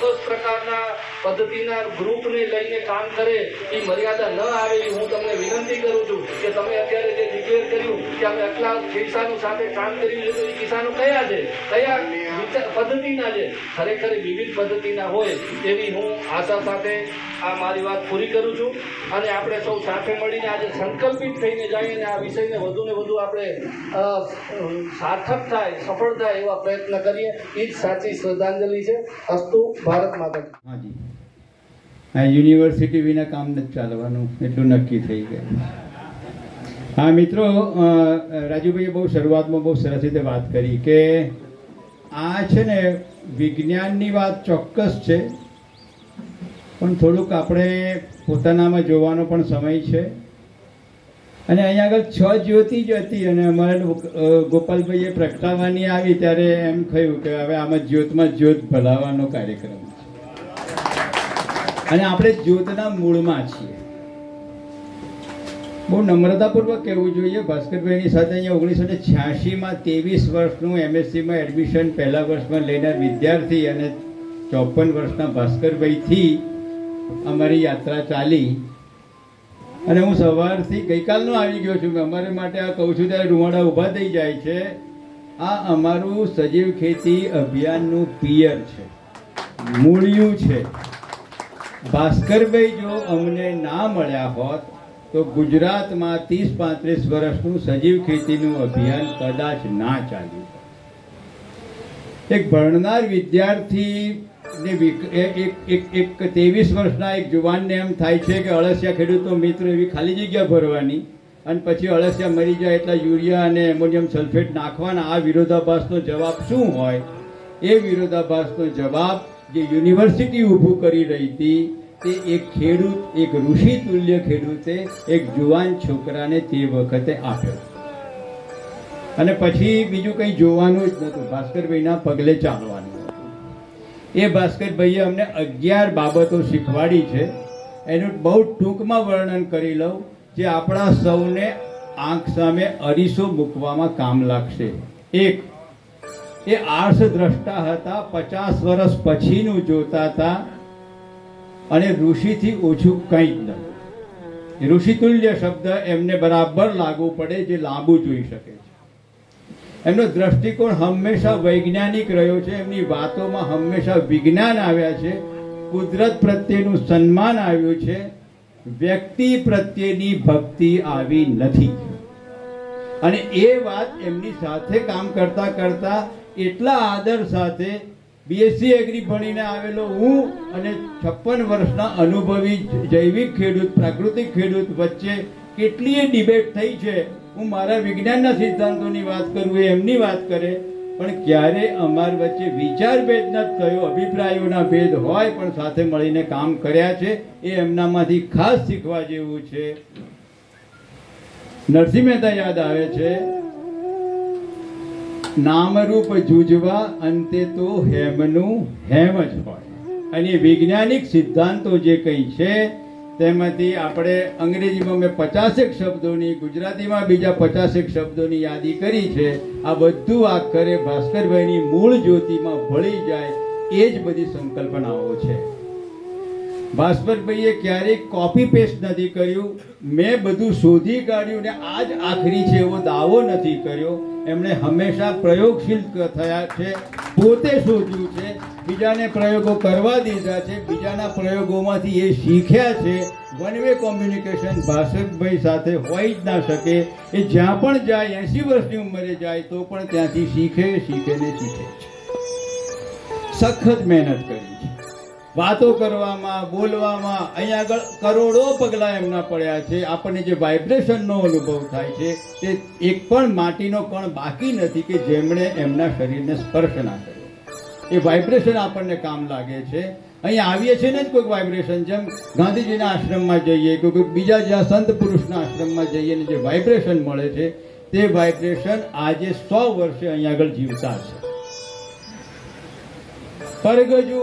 ચોક્કસ પ્રકારના પદ્ધતિના ગ્રુપને લઈને કામ કરે. એ મર્યાદા ન આવે એ હું તમને વિનંતી કરું છું કે તમે અત્યારે જે ડિક્લેર કર્યું કે અમે આટલા કિસાનો સાથે કામ કર્યું છે, તો એ કિસાનો કયા છે, કયા પદ્ધતિના છે, ખરેખર વિવિધ પદ્ધતિના હોય એવી હું આશા સાથે આ મારી વાત પૂરી કરું છું. અને આપણે સૌ સાથે મળીને આજે સંકલ્પિત થઈને જઈએ અને આ વિષયને વધુ ને વધુ આપણે સાર્થક થાય, સફળ થાય એવા પ્રયત્ન કરીએ. એ જ સાચી શ્રદ્ધાંજલિ છે. અસ્તુ ભારત માતા. હાજી, આ યુનિવર્સિટી વિના કામ નથી ચાલવાનું એટલું નક્કી થઈ ગયું. હા મિત્રો, રાજુભાઈએ બહુ શરૂઆતમાં બહુ સરસ રીતે વાત કરી કે આ છે ને વિજ્ઞાનની વાત ચોક્કસ છે, પણ થોડુંક આપણે પોતાનામાં જોવાનો પણ સમય છે. અને અહીંયા આગળ 6 જ્યોતિ જ હતી અને અમારે ગોપાલભાઈએ પ્રગટાવવાની આવી ત્યારે એમ થયું કે હવે આમાં જ્યોતમાં જ્યોત ભલાવવાનો કાર્યક્રમ છે અને આપણે જ્યોતના મૂળમાં છીએ. બહુ નમ્રતાપૂર્વક કહેવું જોઈએ. ભાસ્કરભાઈની સાથે અહીંયા 1986માં 23 વર્ષનું MSCમાં એડમિશન પહેલા વર્ષમાં લેનાર વિદ્યાર્થી અને 54 વર્ષના ભાસ્કરભાઈથી અમારી યાત્રા ચાલી. અને હું સવારથી ગઈકાલનો આવી ગયો છું. અમારે માટે આ કહું છું ત્યારે રૂવાડા ઊભા થઈ જાય છે. આ અમારું સજીવ ખેતી અભિયાનનું પિયર છે, મૂળિયું છે. ભાસ્કરભાઈ જો અમને ના મળ્યા હોત તો ગુજરાતમાં 30-35 વર્ષનું સજીવ ખેતીનું અભિયાન કદાચ ના ચાલ્યું. એક ભણનાર વિદ્યાર્થી એક 23 વર્ષના એક જુવાનને એમ થાય છે કે અળસિયા ખેડૂતો મિત્ર એવી ખાલી જગ્યા ભરવાની અને પછી અળસિયા મરી જાય એટલા યુરિયા અને એમોનિયમ સલ્ફેટ નાખવાના. આ વિરોધાભાસનો જવાબ શું હોય? એ વિરોધાભાસનો જવાબ જે યુનિવર્સિટી ઊભું કરી રહી હતી તે એક ખેડૂત, એક ઋષિ તુલ્ય ખેડૂતે એક જુવાન છોકરાને તે વખતે આપ્યો. અને પછી બીજું કંઈ જોવાનું જ નહોતું, ભાસ્કરભાઈના પગલે ચાલવાનું. એ ભાસ્કરભાઈએ અમને 11 બાબતો શીખવાડી છે. એનું બહુ ટૂંકમાં વર્ણન કરી લઉં જે આપણા સૌને આંખ સામે અરીસો મૂકવામાં કામ લાગશે. એક, એ આર્ષ દ્રષ્ટા હતા, 50 વર્ષ પછીનું જોતા હતા અને ઋષિથી ઓછું કંઈ જ નહીં. ઋષિતુલ્ય શબ્દ એમને બરાબર લાગુ પડે જે લાંબુ જોઈ શકે છે. એમનો દ્રષ્ટિકોણ હંમેશા વૈજ્ઞાનિક રહ્યો છે. એમની વાતોમાં હંમેશા વિજ્ઞાન આવ્યા છે, કુદરત પ્રત્યેનું સન્માન આવ્યું છે, વ્યક્તિ પ્રત્યેની ભક્તિ આવી નથી. અને એ વાત એમની સાથે કામ કરતા કરતા એટલા આદર સાથે BSc એગ્રી ભણીને આવેલો હું અને 56 વર્ષના અનુભવી જૈવિક ખેડૂત, પ્રાકૃતિક ખેડૂત વચ્ચે કેટલીય ડિબેટ થઈ છે. હું મારા વિજ્ઞાનના સિદ્ધાંતોની વાત કરું, એમની વાત કરે, પણ ક્યારે અમાર વચ્ચે વિચાર ભેદ નથી થયો. અભિપ્રાયોના ભેદ હોય પણ સાથે મળીને કામ કર્યા છે. એ એમનામાંથી ખાસ શીખવા જેવું છે. નરસિંહ મહેતા યાદ આવે છે, નામરૂપ જૂજવા અંતે તો હેમનું હેમ જ હોય. અને વૈજ્ઞાનિક સિદ્ધાંતો જે કંઈ છે તેમાંથી આપણે અંગ્રેજીમાં મેં 50 શબ્દોની, ગુજરાતીમાં બીજા 50 શબ્દોની યાદી કરી છે. આ બધું આખરે ભાસ્કરભાઈની મૂળ જ્યોતિમાં ભળી જાય એ જ બધી સંકલ્પનાઓ છે. ભાસ્કરભાઈએ ક્યારેય કોપી પેસ્ટ નથી કર્યું. મેં બધું શોધી કાઢ્યું ને આ જ આખરી છે એવો દાવો નથી કર્યો. એમણે હંમેશા પ્રયોગશીલ થયા છે, પોતે શોધ્યું છે, બીજાને પ્રયોગો કરવા દીધા છે, બીજાના પ્રયોગોમાંથી એ શીખ્યા છે. વન વે કોમ્યુનિકેશન ભાસ્કરભાઈ સાથે હોય જ ના શકે. એ જ્યાં પણ જાય 80 વર્ષની ઉંમરે જાય તો પણ ત્યાંથી શીખે ને શીખે છે. સખત મહેનત કરી છે વાતો કરવામાં, બોલવામાં. અહીંયા આગળ કરોડો પગલાં એમના પડ્યા છે. આપણને જે વાઇબ્રેશનનો અનુભવ થાય છે તે એક પણ માટીનો કણ બાકી નથી કે જેમણે એમના શરીરને સ્પર્શ ના કર્યો. એ વાઇબ્રેશન આપણને કામ લાગે છે. અહીંયા આવીએ છીએ ને જ કોઈક વાઇબ્રેશન, જેમ ગાંધીજીના આશ્રમમાં જઈએ, કોઈ બીજા જ્યાં સંત પુરુષના આશ્રમમાં જઈએ ને જે વાઇબ્રેશન મળે છે તે વાઇબ્રેશન આજે 100 વર્ષે અહીંયા આગળ જીવતા છે. પરગજુ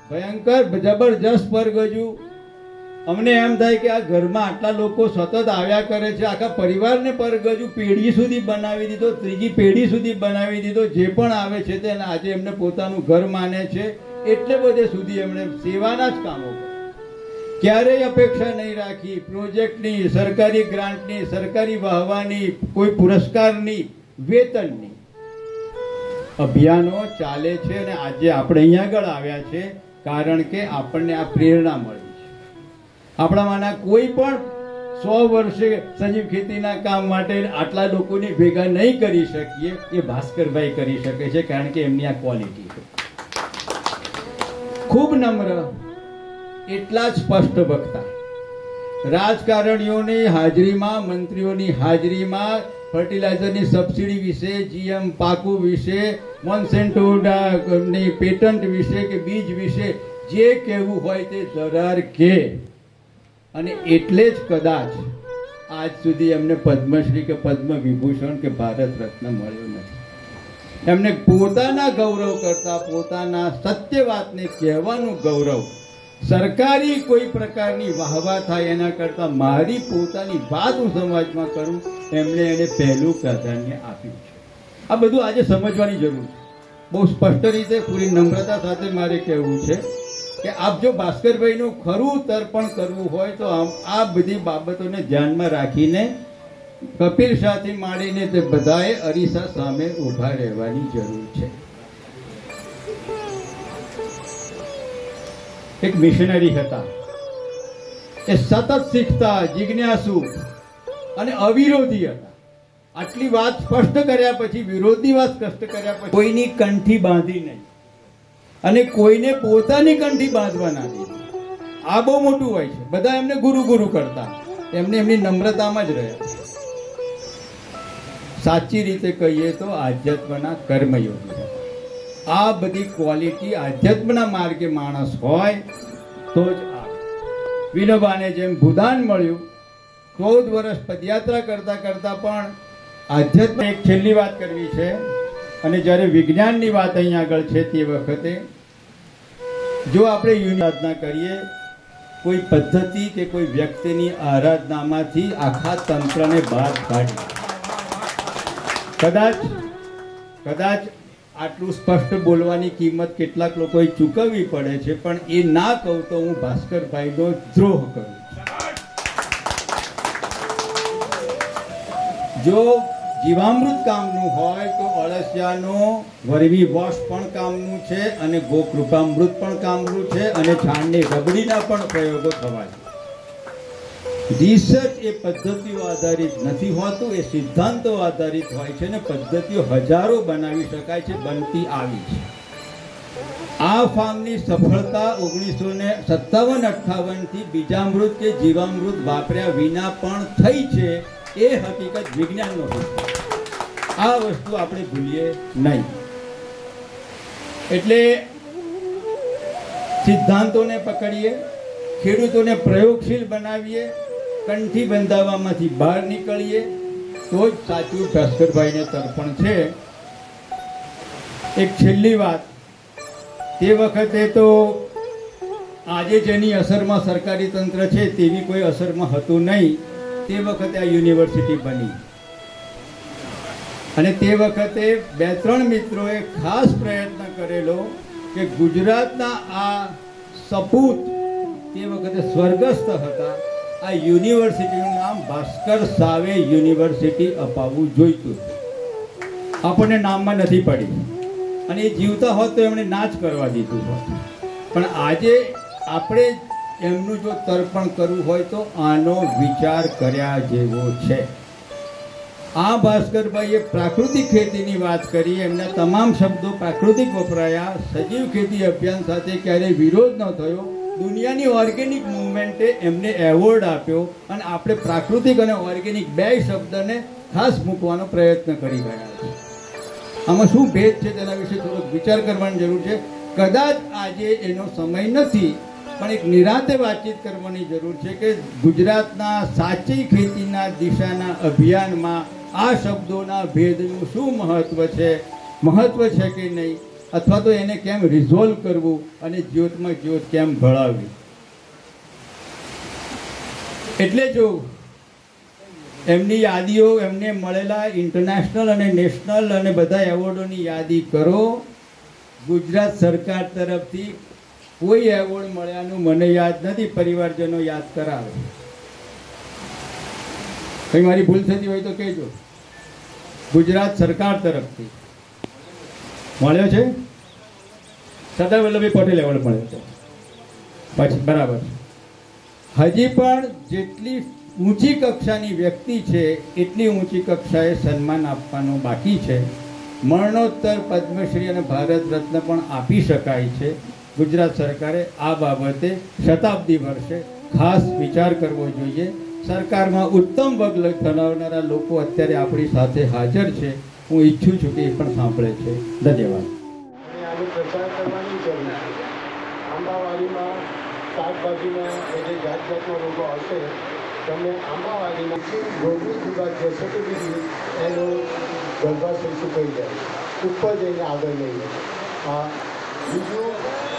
ભયંકર જબરજસ્ત પરગજુ. અમને એમ થાય કે આ ઘરમાં આટલા લોકો સતત આવ્યા કરે છે, આખા પરિવારને પરગજુ પેઢી સુધી બનાવી દીધો, ત્રીજી પેઢી સુધી બનાવી દીધો. જે પણ આવે છે તેને આજે એમને પોતાનું ઘર માને છે. એટલે બધે સુધી એમણે સેવાના જ કામો કર્યા. ક્યારેય અપેક્ષા નહીં રાખી પ્રોજેક્ટની, સરકારી ગ્રાન્ટની, સરકારી વાહવાની, કોઈ પુરસ્કારની, વેતનની. અભિયાનો ચાલે છે અને આજે આપણે અહીંયા આગળ આવ્યા છે કારણ કે આપણને આ પ્રેરણા મળી છે. આપણામાંના કોઈ પણ 100 વર્ષે સજીવ ખેતીના કામ માટે આટલા લોકોની ભેગા નહીં કરી શકીએ. એ ભાસ્કરભાઈ કરી શકે છે કારણ કે એમની આ ક્વોલિટી છે. ખૂબ નમ્ર, એટલા જ સ્પષ્ટ વક્તા. રાજકારણીઓની હાજરીમાં, મંત્રીઓની હાજરીમાં ફર્ટિલાઇઝરની સબસિડી વિશે, જીએમ પાકુ વિશે, મોન્સેન્ટોની પેટન્ટ વિશે કે બીજ વિશે જે કહેવું હોય તે ધરાર કે. અને એટલે જ કદાચ આજ સુધી એમને પદ્મશ્રી કે પદ્મ વિભૂષણ કે ભારત રત્ન મળ્યો નથી. એમને પોતાના ગૌરવ કરતા પોતાના સત્ય વાતને કહેવાનું ગૌરવ, સરકારી કોઈ પ્રકારની વાહવા થાય એના કરતા મારી પોતાની વાત હું સમાજમાં કરું, એમણે એને પહેલું પ્રાધાન્ય આપ્યું છે. આ બધું આજે સમજવાની જરૂર છે. બહુ સ્પષ્ટ રીતે પૂરી નમ્રતા સાથે મારે કહેવું છે કે આપ જો ભાસ્કરભાઈનું ખરું તર્પણ કરવું હોય તો આ બધી બાબતોને ધ્યાનમાં રાખીને કપિલ શાહથી માંડીને તે બધાએ અરીસા સામે ઊભા રહેવાની જરૂર છે. એક મિશનરી હતા. એ સતત શીખતા, જિજ્ઞાસુ અને અવિરોધી હતા. આટલી વાત સ્પષ્ટ કર્યા પછી, વિરોધની વાત સ્પષ્ટ કર્યા પછી કોઈની કંઠી બાંધી નહીં અને કોઈને પોતાની કંઠી બાંધવા ના દીધી. આ બહુ મોટું હોય છે. બધા એમને ગુરુ ગુરુ કરતા, એમને એમની નમ્રતામાં જ રહ્યા. સાચી રીતે કહીએ તો આધ્યાત્મના કર્મયોગી હતા. આ બધી ક્વોલિટી આધ્યાત્મના માર્ગે માણસ હોય તો જ આવે. વિનોબાને જેમ ભૂદાન મળ્યું, 14 વર્ષ પદયાત્રા કરતા કરતા પણ આધ્યાત્મ. એક છેલ્લી વાત કરવી છે અને જ્યારે વિજ્ઞાનની વાત અહીંયા આગળ છે તે વખતે જો આપણે આરાધના કરીએ, કોઈ પદ્ધતિ કે કોઈ વ્યક્તિની આરાધનામાંથી આખા તંત્રને બહાર કાઢીએ. કદાચ આટલું સ્પષ્ટ બોલવાની કિંમત કેટલાક લોકોએ ચૂકવવી પડે છે, પણ એ ના કહું તો હું ભાસ્કરભાઈનો દ્રોહ કરું. જો જીવામૃત કામનું હોય તો અળસિયાનો વરવી વોશ પણ કામનું છે અને ગોકૃપામૃત પણ કામનું છે અને છાણની રબડીના પણ પ્રયોગો થવા છે. રિસર્ચ એ પદ્ધતિઓ આધારિત નથી હોતું, એ સિદ્ધાંતો આધારિત હોય છે ને પદ્ધતિઓ હજારો બનાવી શકાય છે, બનતી આવી છે. આ ફાર્મની સફળતા 1957-58 થી બીજામૃત કે જીવામૃત વાપર્યા વિના પણ થઈ છે. એ હકીકત વિજ્ઞાનનો છે. આ વસ્તુ આપણે ભૂલીએ નહીં. એટલે સિદ્ધાંતોને પકડીએ, ખેડૂતોને પ્રયોગશીલ બનાવીએ, કંઠી બંધાવવામાંથી બહાર નીકળીએ તો જ સાચું ભાસ્કરભાઈને તર્પણ છે. એક છેલ્લી વાત, તે વખતે તો આજે જેની અસરમાં સરકારી તંત્ર છે તેવી કોઈ અસરમાં હતું નહીં. તે વખતે આ યુનિવર્સિટી બની અને તે વખતે 2-3 મિત્રોએ ખાસ પ્રયત્ન કરેલો કે ગુજરાતના આ સપૂત તે વખતે સ્વર્ગસ્થ હતા, આ યુનિવર્સિટીનું નામ ભાસ્કર સાવે યુનિવર્સિટી અપાવવું જોઈતું. આપણને નામમાં નથી પડી અને એ જીવતા હોત તો એમણે ના જ કરવા દીધું હોત. પણ આજે આપણે એમનું જો તર્પણ કરવું હોય તો આનો વિચાર કર્યા જેવો છે. આ ભાસ્કરભાઈએ પ્રાકૃતિક ખેતીની વાત કરી, એમના તમામ શબ્દો પ્રાકૃતિક વપરાયા. સજીવ ખેતી અભિયાન સાથે ક્યારેય વિરોધ ન થયો. દુનિયાની ઓર્ગેનિક મુવમેન્ટે એમને એવોર્ડ આપ્યો અને આપણે પ્રાકૃતિક અને ઓર્ગેનિક બે શબ્દને ખાસ મૂકવાનો પ્રયત્ન કરી રહ્યા છે. આમાં શું ભેદ છે તેના વિશે થોડોક વિચાર કરવાની જરૂર છે. કદાચ આજે એનો સમય નથી, પણ એક નિરાંતે વાતચીત કરવાની જરૂર છે કે ગુજરાતના સાચી ખેતીના દિશાના અભિયાનમાં આ શબ્દોના ભેદનું શું મહત્વ છે કે નહીં, અથવા તો એને કેમ રિઝોલ્વ કરવું અને જ્યોતમાં જ્યોત કેમ ભળાવવી. એટલે જો એમની યાદીઓ, એમને મળેલા ઇન્ટરનેશનલ અને નેશનલ અને બધા એવોર્ડોની યાદી કરો. ગુજરાત સરકાર તરફથી કોઈ એવોર્ડ મળ્યાનું મને યાદ નથી. પરિવારજનો યાદ કરાવે. કંઈ મારી ભૂલ થતી હોય તો કહેજો. ગુજરાત સરકાર તરફથી મળ્યો છે સરદાર વલ્લભભાઈ પટેલ એવોર્ડ મળ્યો છે. પછી બરાબર, હજી પણ જેટલી ઊંચી કક્ષાની વ્યક્તિ છે એટલી ઊંચી કક્ષાએ સન્માન આપવાનું બાકી છે. મરણોત્તર પદ્મશ્રી અને ભારત રત્ન પણ આપી શકાય છે. ગુજરાત સરકારે આ બાબતે શતાબ્દી વર્ષે ખાસ વિચાર કરવો જોઈએ. સરકારમાં ઉત્તમ વર્ગ ધરાવનારા લોકો અત્યારે આપણી સાથે હાજર છે. હું ઈચ્છું છું કે એ પણ સાંભળે છે. ધન્યવાદ. આનો પ્રચાર કરવાની જરૂર છે. આંબાવાડીમાં શાકભાજીના જે જાત જાતના રોગો હશે તમે આંબાવાડીમાં રોગની વિભાગ જશે તો બીજું એનો ગર્ભાશય સુકાઈ જાય, ઉપર જઈને આગળ નહીં. બીજું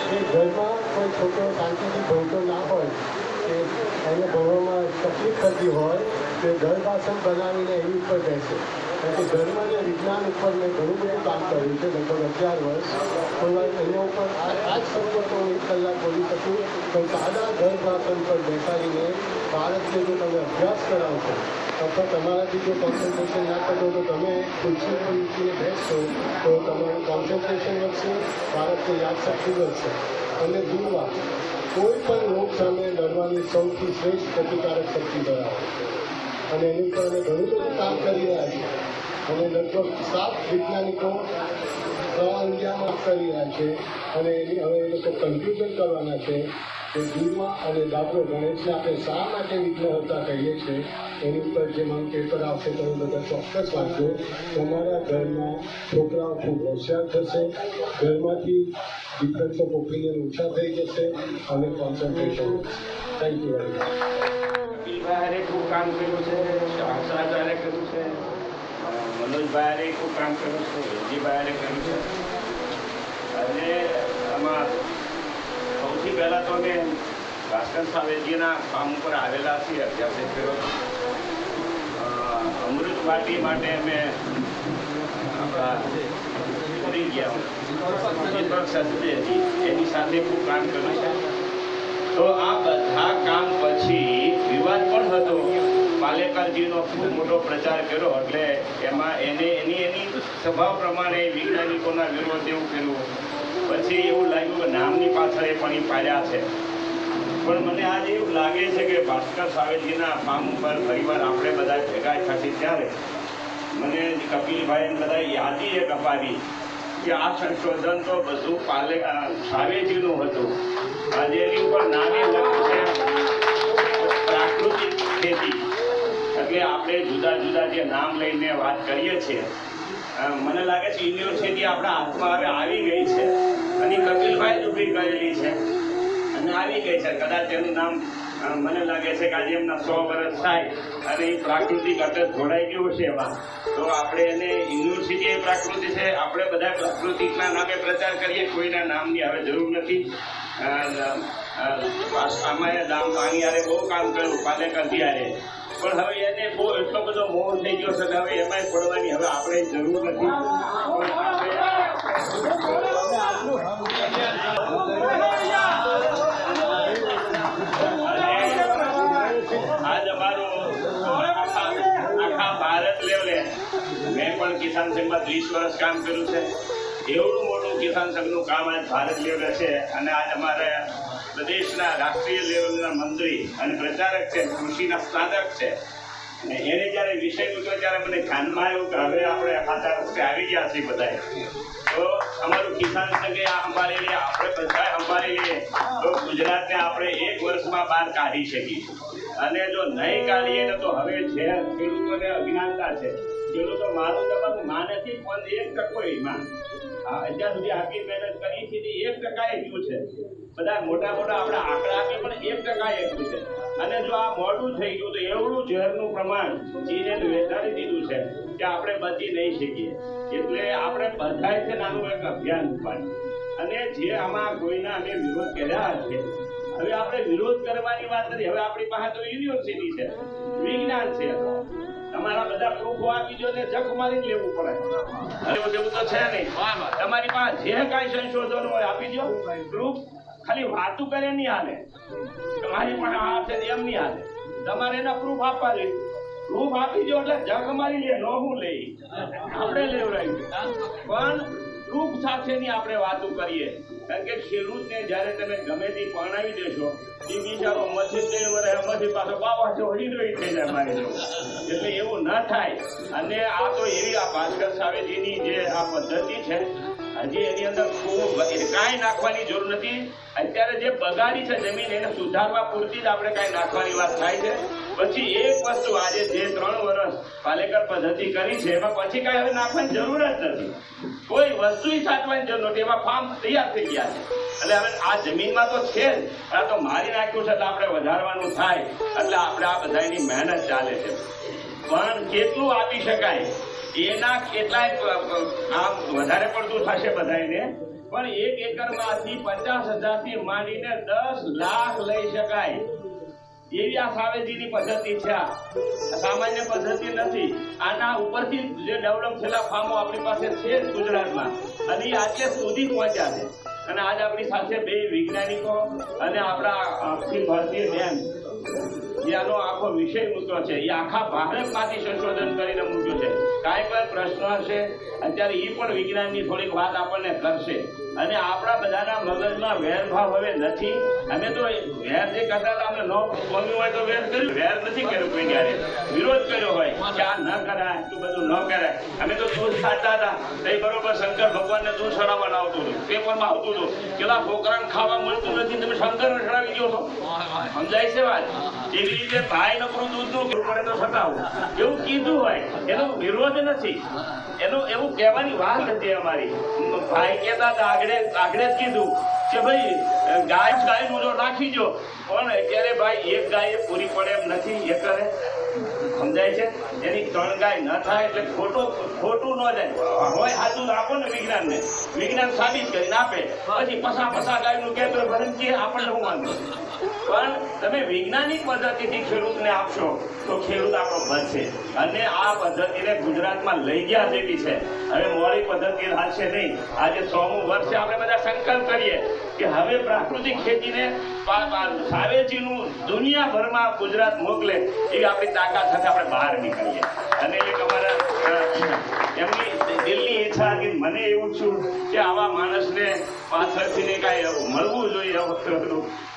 કે ઘરમાં કોઈ છોકરો શાંતિથી ભણતો ના હોય કે એને ભણવામાં તકલીફ થતી હોય તો ગર્ભાસન બનાવીને એની ઉપર બેસે. કારણ કે ઘરમાં જે વિજ્ઞાન ઉપર મેં ઘણું બધું કામ કર્યું છે, લગભગ 11 વર્ષ. તો એના ઉપર આ જ શબ્દો તો 1 કલાક બોલી શકું. પણ સાદા ગર્ભાસન પર બેસાડીને બાળકને જો તમે અભ્યાસ કરાવશો અથવા તમારાથી જો કોન્સન્ટ્રેશન ના કરતો તો તમે ખુરશી પર મૂકીને બેસશો તો તમારું કોન્સન્ટ્રેશન વધશે, બાળકની યાદશક્તિ વધશે. અને દૂરવા કોઈ પણ રોગ સામે લડવાની સૌથી શ્રેષ્ઠ પ્રતિકારક શક્તિ ધરાવે. અને એની ઉપર અમે ઘણું બધું કામ કરી રહ્યા છીએ અને લગભગ 7 વૈજ્ઞાનિકો ઇન્ડિયામાં કરી રહ્યા છે. અને એની હવે એ લોકો કન્ફ્યુઝન કરવાના છે કે દૂધમાં અને દાખલો ગણેશને આપણે શા માટે વિઘ્નહર્તા કહીએ છીએ. એની ઉપર જે મને પેપર આવશે તો એ બધા ચોક્કસ વાંચો. તમારા ઘરમાં છોકરાઓ ખૂબ હોશિયાર થશે, ઘરમાંથી ડિફરન્સ ઓફ ઓપિનિયન ઓછા થઈ જશે અને concentration. Thank you very much. ભારે ખૂબ કામ કર્યું છે, શાસ્ત્રાચાર્ય કર્યું છે, મનોજભાઈ ખૂબ કામ કર્યું છે, વિજયભાઈ કર્યું છે. અને આમાં સૌથી પહેલાં તો અમે ભાસ્કર સાવેજીના ફાર્મ ઉપર આવેલા છીએ, અભ્યાસ કર્યો. અમૃત વાટી માટે અમે આપણા કરી ગયા એની સાથે ખૂબ કામ કર્યું છે. તો આ બધા કામ પછી વિવાદ પણ હતો. પાલેકરજીનો ખૂબ મોટો પ્રચાર કર્યો એટલે એમાં એની સ્વભાવ પ્રમાણે વૈજ્ઞાનિકોના વિરોધ એવું કર્યું. પછી એવું લાગ્યું કે નામની પાછળ એ પણ પાડ્યા છે. પણ મને આજે એવું લાગે છે કે ભાસ્કર સાવેજીના ફાર્મ ઉપર ફરીવાર આપણે બધા ભેગા થશે ત્યારે મને કપિલભાઈ બધા યાદી એક અપાવી કે આ સંશોધન તો બધું સાવેજીનું હતું. આજે એની ઉપર નાની લખ્યું છે પ્રાકૃતિક ખેતી. એટલે આપણે જુદા જુદા જે નામ લઈને વાત કરીએ છીએ, મને લાગે છે યુનિવર્સિટી આપણા હાથમાં હવે આવી ગઈ છે અને કપિલભાઈ જ ઊભી કરેલી છે અને આવી ગઈ છે. કદાચ એનું નામ મને લાગે છે કે આજે એમના 100 વર્ષ થાય અને એ પ્રાકૃતિક અટક જોડાઈ ગયું છે એમાં. તો આપણે એને યુનિવર્સિટી એ પ્રાકૃતિક છે, આપણે બધા પ્રાકૃતિકના નામે પ્રચાર કરીએ, કોઈના નામની હવે જરૂર નથી. આમાં દામ પાણી આરે બહુ કામ કર્યું પાલેકરથી આરે, પણ હવે એને બહુ એટલો બધો મોહ થઈ ગયો છે કે હવે એમાંય પડવાની હવે આપણે જરૂર નથી. આજ અમારું આખા ભારત લેવલે મેં પણ કિસાન સંઘમાં 30 વર્ષ કામ કર્યું છે. એવડું મોટું કિસાન સંઘનું કામ આજ ભારત લેવલે છે. અને આજ અમારે પ્રદેશના રાષ્ટ્રીય લેવલના મંત્રી અને પ્રચારક છે, કૃષિના સ્નાતક છે. એને જયારે વિષય મૂક્યો ત્યારે મને ધ્યાનમાં આવ્યું કે હવે આપણે ખાતા રસ્તે આવી ગયા છીએ બધા, તો અમારું કિસાન સંઘે આ સંભાળી લઈએ, આપણે બધા સંભાળી લઈએ તો ગુજરાતને આપણે 1 વર્ષમાં બહાર કાઢી શકીએ. અને જો નહીં કાઢીએ ને તો હવે જે ખેડૂતોને અજ્ઞાનતા છે, ખેડૂતો મારું તમારું માં નથી પણ 1% માં અત્યાર સુધી આટલી મહેનત કરી છે 1% એટલું છે. બધા મોટા મોટા આપણે આંકડા આપીએ પણ 1% એટલું છે. અને જો આ મોડું થઈ ગયું તો એવડું ઝેરનું પ્રમાણ ચીને વધારી દીધું છે કે આપણે બચી નહીં શકીએ. એટલે આપણે બધાએ છે નાનું એક અભિયાન ઉપાડ્યું અને જે આમાં કોઈના અમે વિરોધ કર્યા છે, હવે આપણે વિરોધ કરવાની વાત નથી. હવે આપણી પાસે તો યુનિવર્સિટી છે, વિજ્ઞાન છે, તમારા બધા પ્રૂફો આપી દો ને જગ મારી લેવું પડે. એવું તો છે નહીં. તમારી પાસે જે કાંઈ સંશોધન હોય આપી દો પ્રૂફ. ખાલી વાતું કરે નહીં હાલે. તમારી પાસે આ છે એમ નહીં હાલે. તમારે એના પ્રૂફ આપવા જોઈએ. પ્રૂફ આપી દો એટલે જગ મારી લે, નો હું લઈ આપણે લેવડાવી. પણ પ્રૂફ સાથેની આપણે વાતો કરીએ. કારણ કે ખેડૂતને જયારે તમે ગમે તે પરણાવી દેશો એ બિચારો મથી 3 વર્ષ મથી પાછો બાવા જોડી રહી થઈ જાય મારી જેવું. એટલે એવું ન થાય. અને આ તો એવી આ ભાસ્કર સાવેજીની જે આ પદ્ધતિ છે, હજી એની અંદર કાંઈ નાખવાની જરૂર નથી. અત્યારે જે બગાડી છે જમીન એને સુધારવા પૂરતી જ આપણે કાંઈ નાખવાની વાત થાય છે. પછી એક વસ્તુ આજે જે 3 વર્ષ પાલેકર પદ્ધતિ કરી છે એમાં પછી કાંઈ હવે નાખવાની જરૂર જ નથી. કોઈ વસ્તુ સાચવાની જરૂર નથી. એમાં ફાર્મ તૈયાર થઈ ગયા છે. એટલે હવે આ જમીનમાં તો છે જ, આ તો મારી નાખ્યું છે એટલે આપણે વધારવાનું થાય. એટલે આપણે આ બધાની મહેનત ચાલે છે. પણ કેટલું આપી શકાય એના કેટલાય આમ વધારે પડતું થશે બધાને. પણ 1 એકરમાંથી 50,000 થી માંડીને 10 લાખ લઈ શકાય એવી આ સાવેજીની પદ્ધતિ છે. સામાન્ય પદ્ધતિ નથી. આના ઉપરથી જે ડેવલપ થયેલા ફાર્મો આપણી પાસે છે ગુજરાતમાં અને એ આજે સુધી પહોંચ્યા છે. અને આજ આપણી સાથે 2 વૈજ્ઞાનિકો અને આપણા અખિલ ભારતીય બેંક જે આનો આખો વિષય મૂક્યો છે, એ આખા ભારતમાંથી સંશોધન કરીને મૂક્યો છે. કાંઈ પણ પ્રશ્ન હશે અત્યારે એ પણ વિજ્ઞાનની થોડીક વાત આપણને કરશે. અને આપણા બધાના મગજમાં વેરભાવ હવે નથી. અમે તો વેર જે કરતા હતા અમે ન ગમ્યું હોય તો વેર કર્યું, વેર નથી કર્યું. કોઈ ક્યારે વિરોધ કર્યો હોય કે આ ન કરાય, એટલું બધું ન કરાય. અમે તો દૂધ ખાતા હતા તો બરોબર શંકર ભગવાનને દૂધ ચડાવવાનું આવતું હતું, પેપરમાં આવતું હતું. પેલા છોકરાને ખાવા મળતું નથી, તમે શંકરને ચડાવી દો છો. સમજાય છે વાત? એવી રીતે ભાઈ નકરું દૂધનું પડે તો છટાવું એવું કીધું હોય એનો વિરોધ નથી. એનું એવું કહેવાની વાત હતી અમારી. ભાઈ કહેતા હતા આગળ જ કીધું કે ભાઈ ગાયનું જો નાખી દો, પણ અત્યારે ભાઈ 1 ગાય પૂરી પડે એમ નથી. એ કરે સમજાય છે? એની 3 ગાય ન થાય એટલે ખોટું ન જાય. હોય સાચું આપો ને વિજ્ઞાનને, વિજ્ઞાન સાબિત કરીને આપે. પછી પસા ગાયનું કે આપણને હું વાંધો. પણ તમે વૈજ્ઞાનિક પદ્ધતિથી ખેડૂતને આપશો તો ખેડૂત આપણો બચશે. અને આ પદ્ધતિને ગુજરાતમાં લઈ ગયા જેવી છે. હવે મોડી પદ્ધતિ હાલશે નહીં. આજે 100મું વર્ષે આપણે બધા સંકલ્પ કરીએ કે હવે પ્રાકૃતિક ખેતીને સાવેજીનું દુનિયાભરમાં ગુજરાત મોકલે એવી આપણી તાકાત સાથે આપણે બહાર નીકળીએ. અને એક અમારા એમની દિલની ઈચ્છા હતી. મને એવું છું કે આવા માણસને પાછળથી કાંઈ મળવું જોઈએ.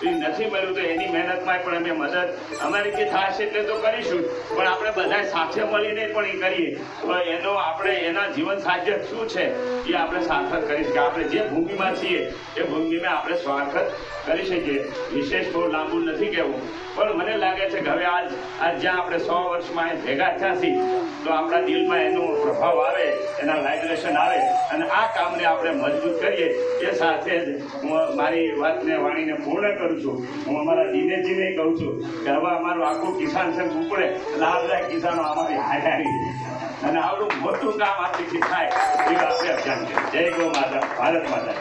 એ નથી મળ્યું તો એની મહેનતમાં પણ અમે મદદ અમારીથી થશે એટલે તો કરીશું. પણ આપણે બધા સાથે મળીને પણ એ કરીએ તો એનો આપણે એના જીવન સાધ્ય શું છે એ આપણે સાર્થક કરીશ. કે આપણે જે ભૂમિમાં છીએ એ ભૂમિમાં આપણે સ્વાર્થક કરી શકીએ. વિશેષ બહુ લાંબુ નથી કહેવું, પણ મને લાગે છે કે હવે આજ જ્યાં આપણે 100 વર્ષમાં ભેગા થયા છીએ તો આપણા દિલમાં એનો પ્રભાવ આવે, એના વાઇબ્રેશન આવે અને આ કામને આપણે મજબૂત કરીએ. એ સાથે જ હું મારી વાતને વાણીને પૂર્ણ કરું છું. હું અમારા દિનેશજીને કહું છું કે હવે અમારું આખું કિસાન સંઘ ઉપડે એટલે આ બધા કિસાનો અમારી હારી અને આવડું મોટું કામ આપણીથી થાય એવું આપણે અભિયાન કરીએ. જય ગૌ માતા, ભારત માતા.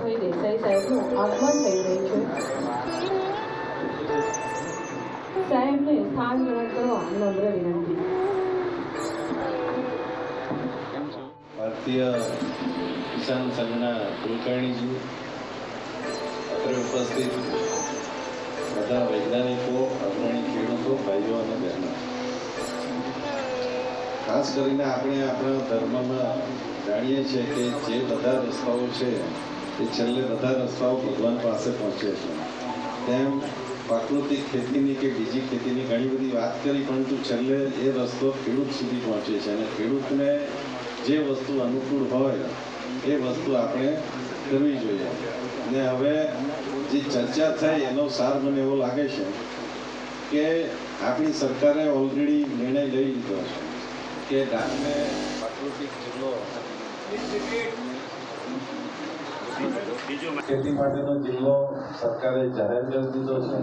પ્રકાશભાઈ દેસાઈ સાહેબનું આગમન થઈ રહ્યું છે. સાહેબને સ્થાન ગ્રહણ કરવા નમ્ર વિનંતી. ભારતીય કિસાન સંઘના કુલકર્ણીજી, અત્રે ઉપસ્થિત બધા વૈજ્ઞાનિકો, અગ્રણી ખેડૂતો, ભાઈઓ અને બહેનો, ખાસ કરીને આપણે આપણા ધર્મમાં જાણીએ છીએ કે જે બધા રસ્તાઓ છે એ છેલ્લે બધા રસ્તાઓ ભગવાન પાસે પહોંચે છે. તેમ પ્રાકૃતિક ખેતીની કે બીજી ખેતીની ઘણી બધી વાત કરી, પરંતુ છેલ્લે એ રસ્તો ખેડૂત સુધી પહોંચે છે અને ખેડૂતને જે વસ્તુ અનુકૂળ હોય એ વસ્તુ આપણે કરવી જોઈએ. અને હવે જે ચર્ચા થઈ એનો સાર મને એવો લાગે છે કે આપણી સરકારે ઓલરેડી નિર્ણય લઈ લીધો છે કે ડાંગને પ્રાકૃતિક જિલ્લો, ખેતી માટેનો જિલ્લો સરકારે જાહેર કરી દીધો છે.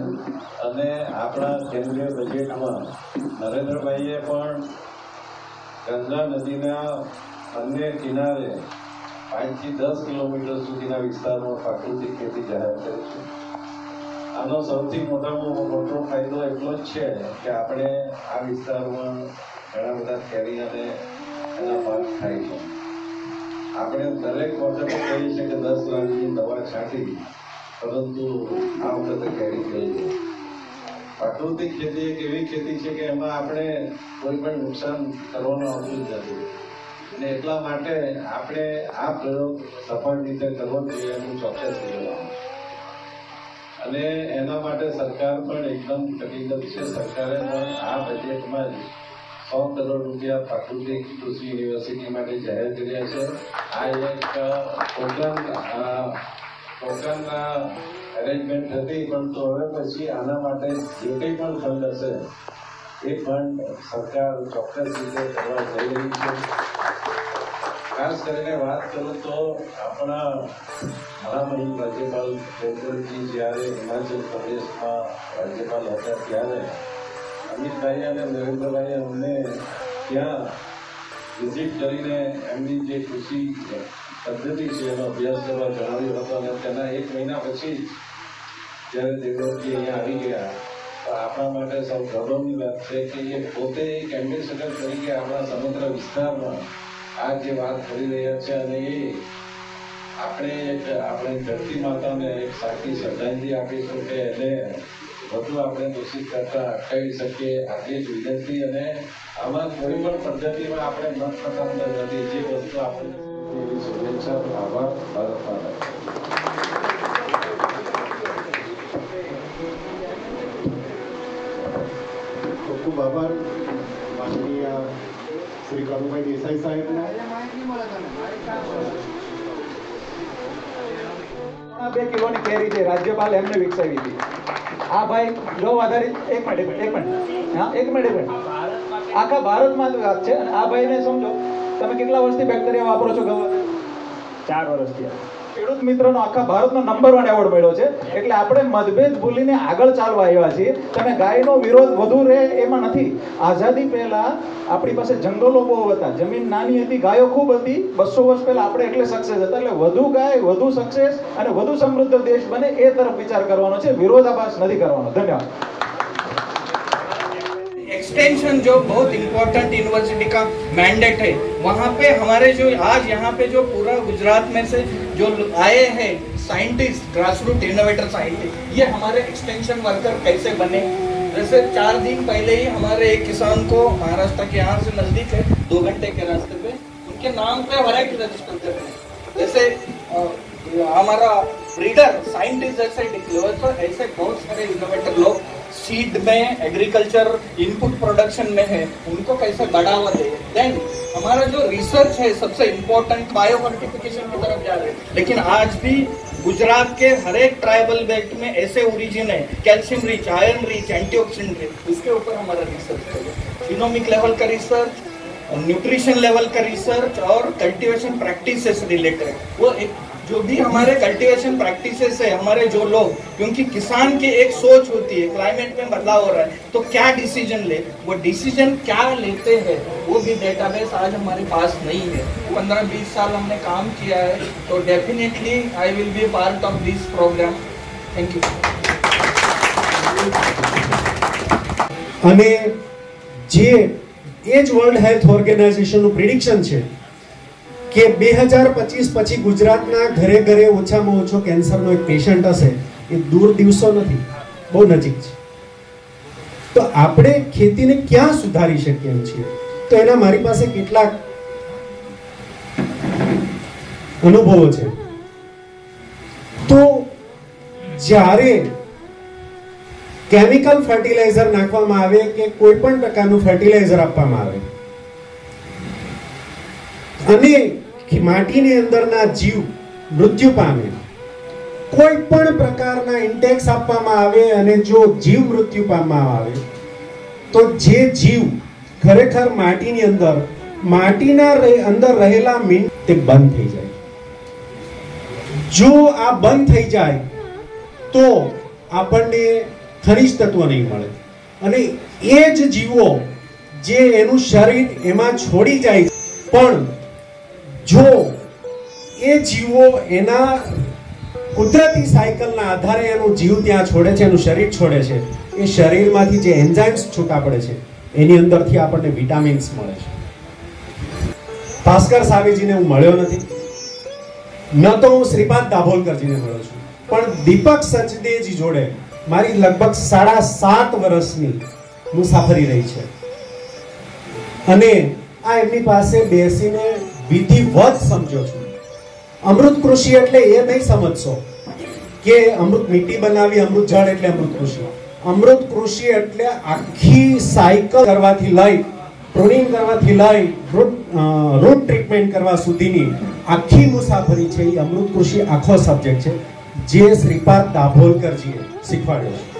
અને આપણા કેન્દ્રીય બજેટમાં નરેન્દ્રભાઈએ પણ ગંગા નદીના બંને કિનારે 5 થી 10 કિલોમીટર સુધીના વિસ્તારમાં પ્રાકૃતિક ખેતી જાહેર કરી છે. આનો સૌથી મોટો ફાયદો એટલો જ છે કે આપણે આ વિસ્તારમાં ઘણા બધા કેરી અને એના પાક થાય છે. આપણે દરેક વખતે કહીએ છીએ કે 10 લાખની દવા છાંટી, પરંતુ આ વખતે કેરી થઈ છે. પ્રાકૃતિક ખેતી એક એવી ખેતી છે કે એમાં આપણે કોઈ પણ નુકસાન કરવાનું આવતું જ નથી. અને એટલા માટે આપણે આ પ્રયોગ સફળ રીતે કરવો જોઈએ એનું ચોક્કસ કહેવાનું. અને એના માટે સરકાર પણ એકદમ કટિબદ્ધ છે. સરકારે પણ આ બજેટમાં જ 100 કરોડ રૂપિયા પ્રાકૃતિક કૃષિ યુનિવર્સિટી માટે જાહેર કર્યા છે. આ એક ટોકન અરેન્જમેન્ટ હતી, પરંતુ હવે પછી આના માટે જે કંઈ પણ ફંડ હશે એ ફંડ સરકાર ચોક્કસ રીતે કરવા જઈ રહી છે. ખાસ કરીને વાત કરું તો આપણા મહામહિમ રાજ્યપાલ દેવવ્રતજી જ્યારે હિમાચલ પ્રદેશમાં રાજ્યપાલ હતા ત્યારે અમિતભાઈ અને નરેન્દ્રભાઈએ અમને ત્યાં વિઝિટ કરીને એમની જે કૃષિ પદ્ધતિ છે એનો અભ્યાસ કરવા જણાવ્યો હતો. અને તેના 1 મહિના પછી જ્યારે દેવવ્રતજી અહીંયા આવી ગયા તો આપણા માટે સૌ ગૌરવની વાત છે કે એ પોતે એક એમ્બેસેડર તરીકે આપણા સમગ્ર વિસ્તારમાં આ જે વાત કરી રહ્યા છે. અને એ આપણે ધરતી માતાને એક સાચી શ્રદ્ધાંજલિ આપીશું કે એને વધુ આપણે દૂષિત કરતા અટકાવી શકીએ. આટલી જ વિનંતી. અને આમાં કોઈ પણ પદ્ધતિમાં આપણે મત પસંદ નથી. જે વસ્તુ આપણે એવી શુભેચ્છા, આભાર. ભારત માતા. ખૂબ ખૂબ આભાર માનનીય શ્રી કનુભાઈ દેસાઈ સાહેબનો. 2 કિલોની કેરી છે, રાજ્યપાલ એમને વિકસાવી હતી. આ ભાઈ ગૌ આધારિત એક મિનિટ આખા ભારતમાં વાત છે. અને આ ભાઈને સમજો, તમે કેટલા વર્ષથી બેક્ટેરિયા વાપરો છો ગૌ? 4 વર્ષથી. ખેડૂત મિત્રનો આખા ભારતનો નંબર 1 એવોર્ડ મળ્યો છે. એટલે આપણે મતભેદ ભૂલીને આગળ ચાલવા આવ્યા છીએ. તમે ગાયનો વિરોધ વધુ રહે એમાં નથી. આઝાદી પહેલા આપણી પાસે જંગલો બહુ હતા, જમીન નાની હતી, ગાયો ખૂબ હતી. 200 વર્ષ પહેલા આપણે એટલે સક્સેસ હતા. એટલે વધુ ગાય, વધુ સક્સેસ અને વધુ સમૃદ્ધ દેશ બને એ તરફ વિચાર કરવાનો છે, વિરોધાભાસ નથી કરવાનો. ધન્યવાદ. एक्सटेंशन जो बहुत इम्पोर्टेंट यूनिवर्सिटी का मैंडेट है, वहाँ पे हमारे जो आज यहाँ पे जो पूरा गुजरात में से जो आए हैं साइंटिस्ट, ग्रासरूट इनोवेटर साइंटिस्ट, ये हमारे एक्सटेंशन वर्कर कैसे बने. जैसे 4 दिन पहले ही हमारे एक किसान को महाराष्ट्र के यहाँ से नजदीक है, 2 घंटे के रास्ते पे, उनके नाम पे वैरायटी रजिस्टर कर रहे हैं. जैसे हमारा ब्रीडर साइंटिस्ट जैसे लेवल पर ऐसे बहुत सारे इनोवेटर लोग सीड में, एग्रीकल्चर इनपुट प्रोडक्शन में है, उनको कैसे बढ़ावा दे. देन हमारा जो रिसर्च है सबसे इम्पोर्टेंट बायो फॉर्टिफिकेशन की तरफ जा रहे हैं. लेकिन आज भी गुजरात के हर एक ट्राइबल बेल्ट में ऐसे ओरिजिन है, calcium rich, iron rich, antioxidant rich, उसके ऊपर हमारा रिसर्च है. फिनोमिक लेवल का रिसर्च, न्यूट्रिशन लेवल का रिसर्च और कल्टीवेशन प्रैक्टिसेस रिलेटेड वो एक जो भी हमारे कल्टीवेशन प्रैक्टिसेस है, हमारे जो लोग, क्योंकि किसान की एक सोच होती है, क्लाइमेट में बदलाव हो रहा है तो क्या डिसीजन ले, वो डिसीजन क्या लेते हैं वो भी डेटाबेस आज हमारे पास नहीं है। 15-20 साल हमने काम किया है, तो definitely I will be part of this programme. Thank you. અને જે એ જ વર્લ્ડ હેલ્થ ઓર્ગેનાઇઝેશનનું પ્રિડિક્શન છે કે 2025 પછી ગુજરાતના ઘરે ઘરે ઓછામાં ઓછો કેન્સરનો એક પેશન્ટ હશે, એ દૂર દિવસો નથી, બહુ નજીક છે। તો આપણે ખેતીને ક્યાં સુધારી શકીએ એમ છીએ? તો એના મારી પાસે કેટલાક અનુભવો છે। તો જ્યારે કેમિકલ ફર્ટિલાઇઝર નાખવામાં આવે કે કોઈ પણ પ્રકારનું ફર્ટિલાઇઝર આપવામાં આવે અને માટીની અંદરના જીવ મૃત્યુ પામે, કોઈ પણ પ્રકારના ઇન્ટેક્સ આપવામાં આવે અને જો જીવ મૃત્યુ પામવામાં આવે તો જે જીવ ખરેખર માટીની માટીના અંદર રહેલા મીન તે બંધ થઈ જાય। જો આ બંધ થઈ જાય તો આપણને ખનિજ તત્વ નહીં મળે અને એ જ જીવો જે એનું શરીર એમાં છોડી જાય, પણ જો એ જીવો એના કુદરતી સાયકલના આધારે એનું જીવ ત્યાં છોડે છે, એનું શરીર છોડે છે, એ શરીરમાંથી જે એન્ઝાઇમ્સ છૂટા પડે છે એની અંદરથી આપણને વિટામિન્સ મળે છે। ભાસ્કર સાવીજીને હું મળ્યો નથી, ન તો હું શ્રીપાદ દાભોલકરજીને મળ્યો છું, પણ દીપક સચદેજી જોડે મારી લગભગ 7.5 વર્ષની મુસાફરી રહી છે અને આ એમની પાસે બેસીને વિધિવત સમજો છું। અમૃત કૃષિ એટલે એ નહીં સમજશો કે અમૃત મીઠી બનાવી અમૃત ઝાડ એટલે અમૃત કૃષિ। અમૃત કૃષિ એટલે આખી સાયકલ કરવાથી લઈ પ્રુનિંગ કરવાથી લઈ રૂટ ટ્રીટમેન્ટ કરવા સુધીની આખી મુસાફરી છે। એ અમૃત કૃષિ આખો સબ્જેક્ટ છે જે શ્રીપાદ દાભોલકરજીએ શીખવાડ્યો છે।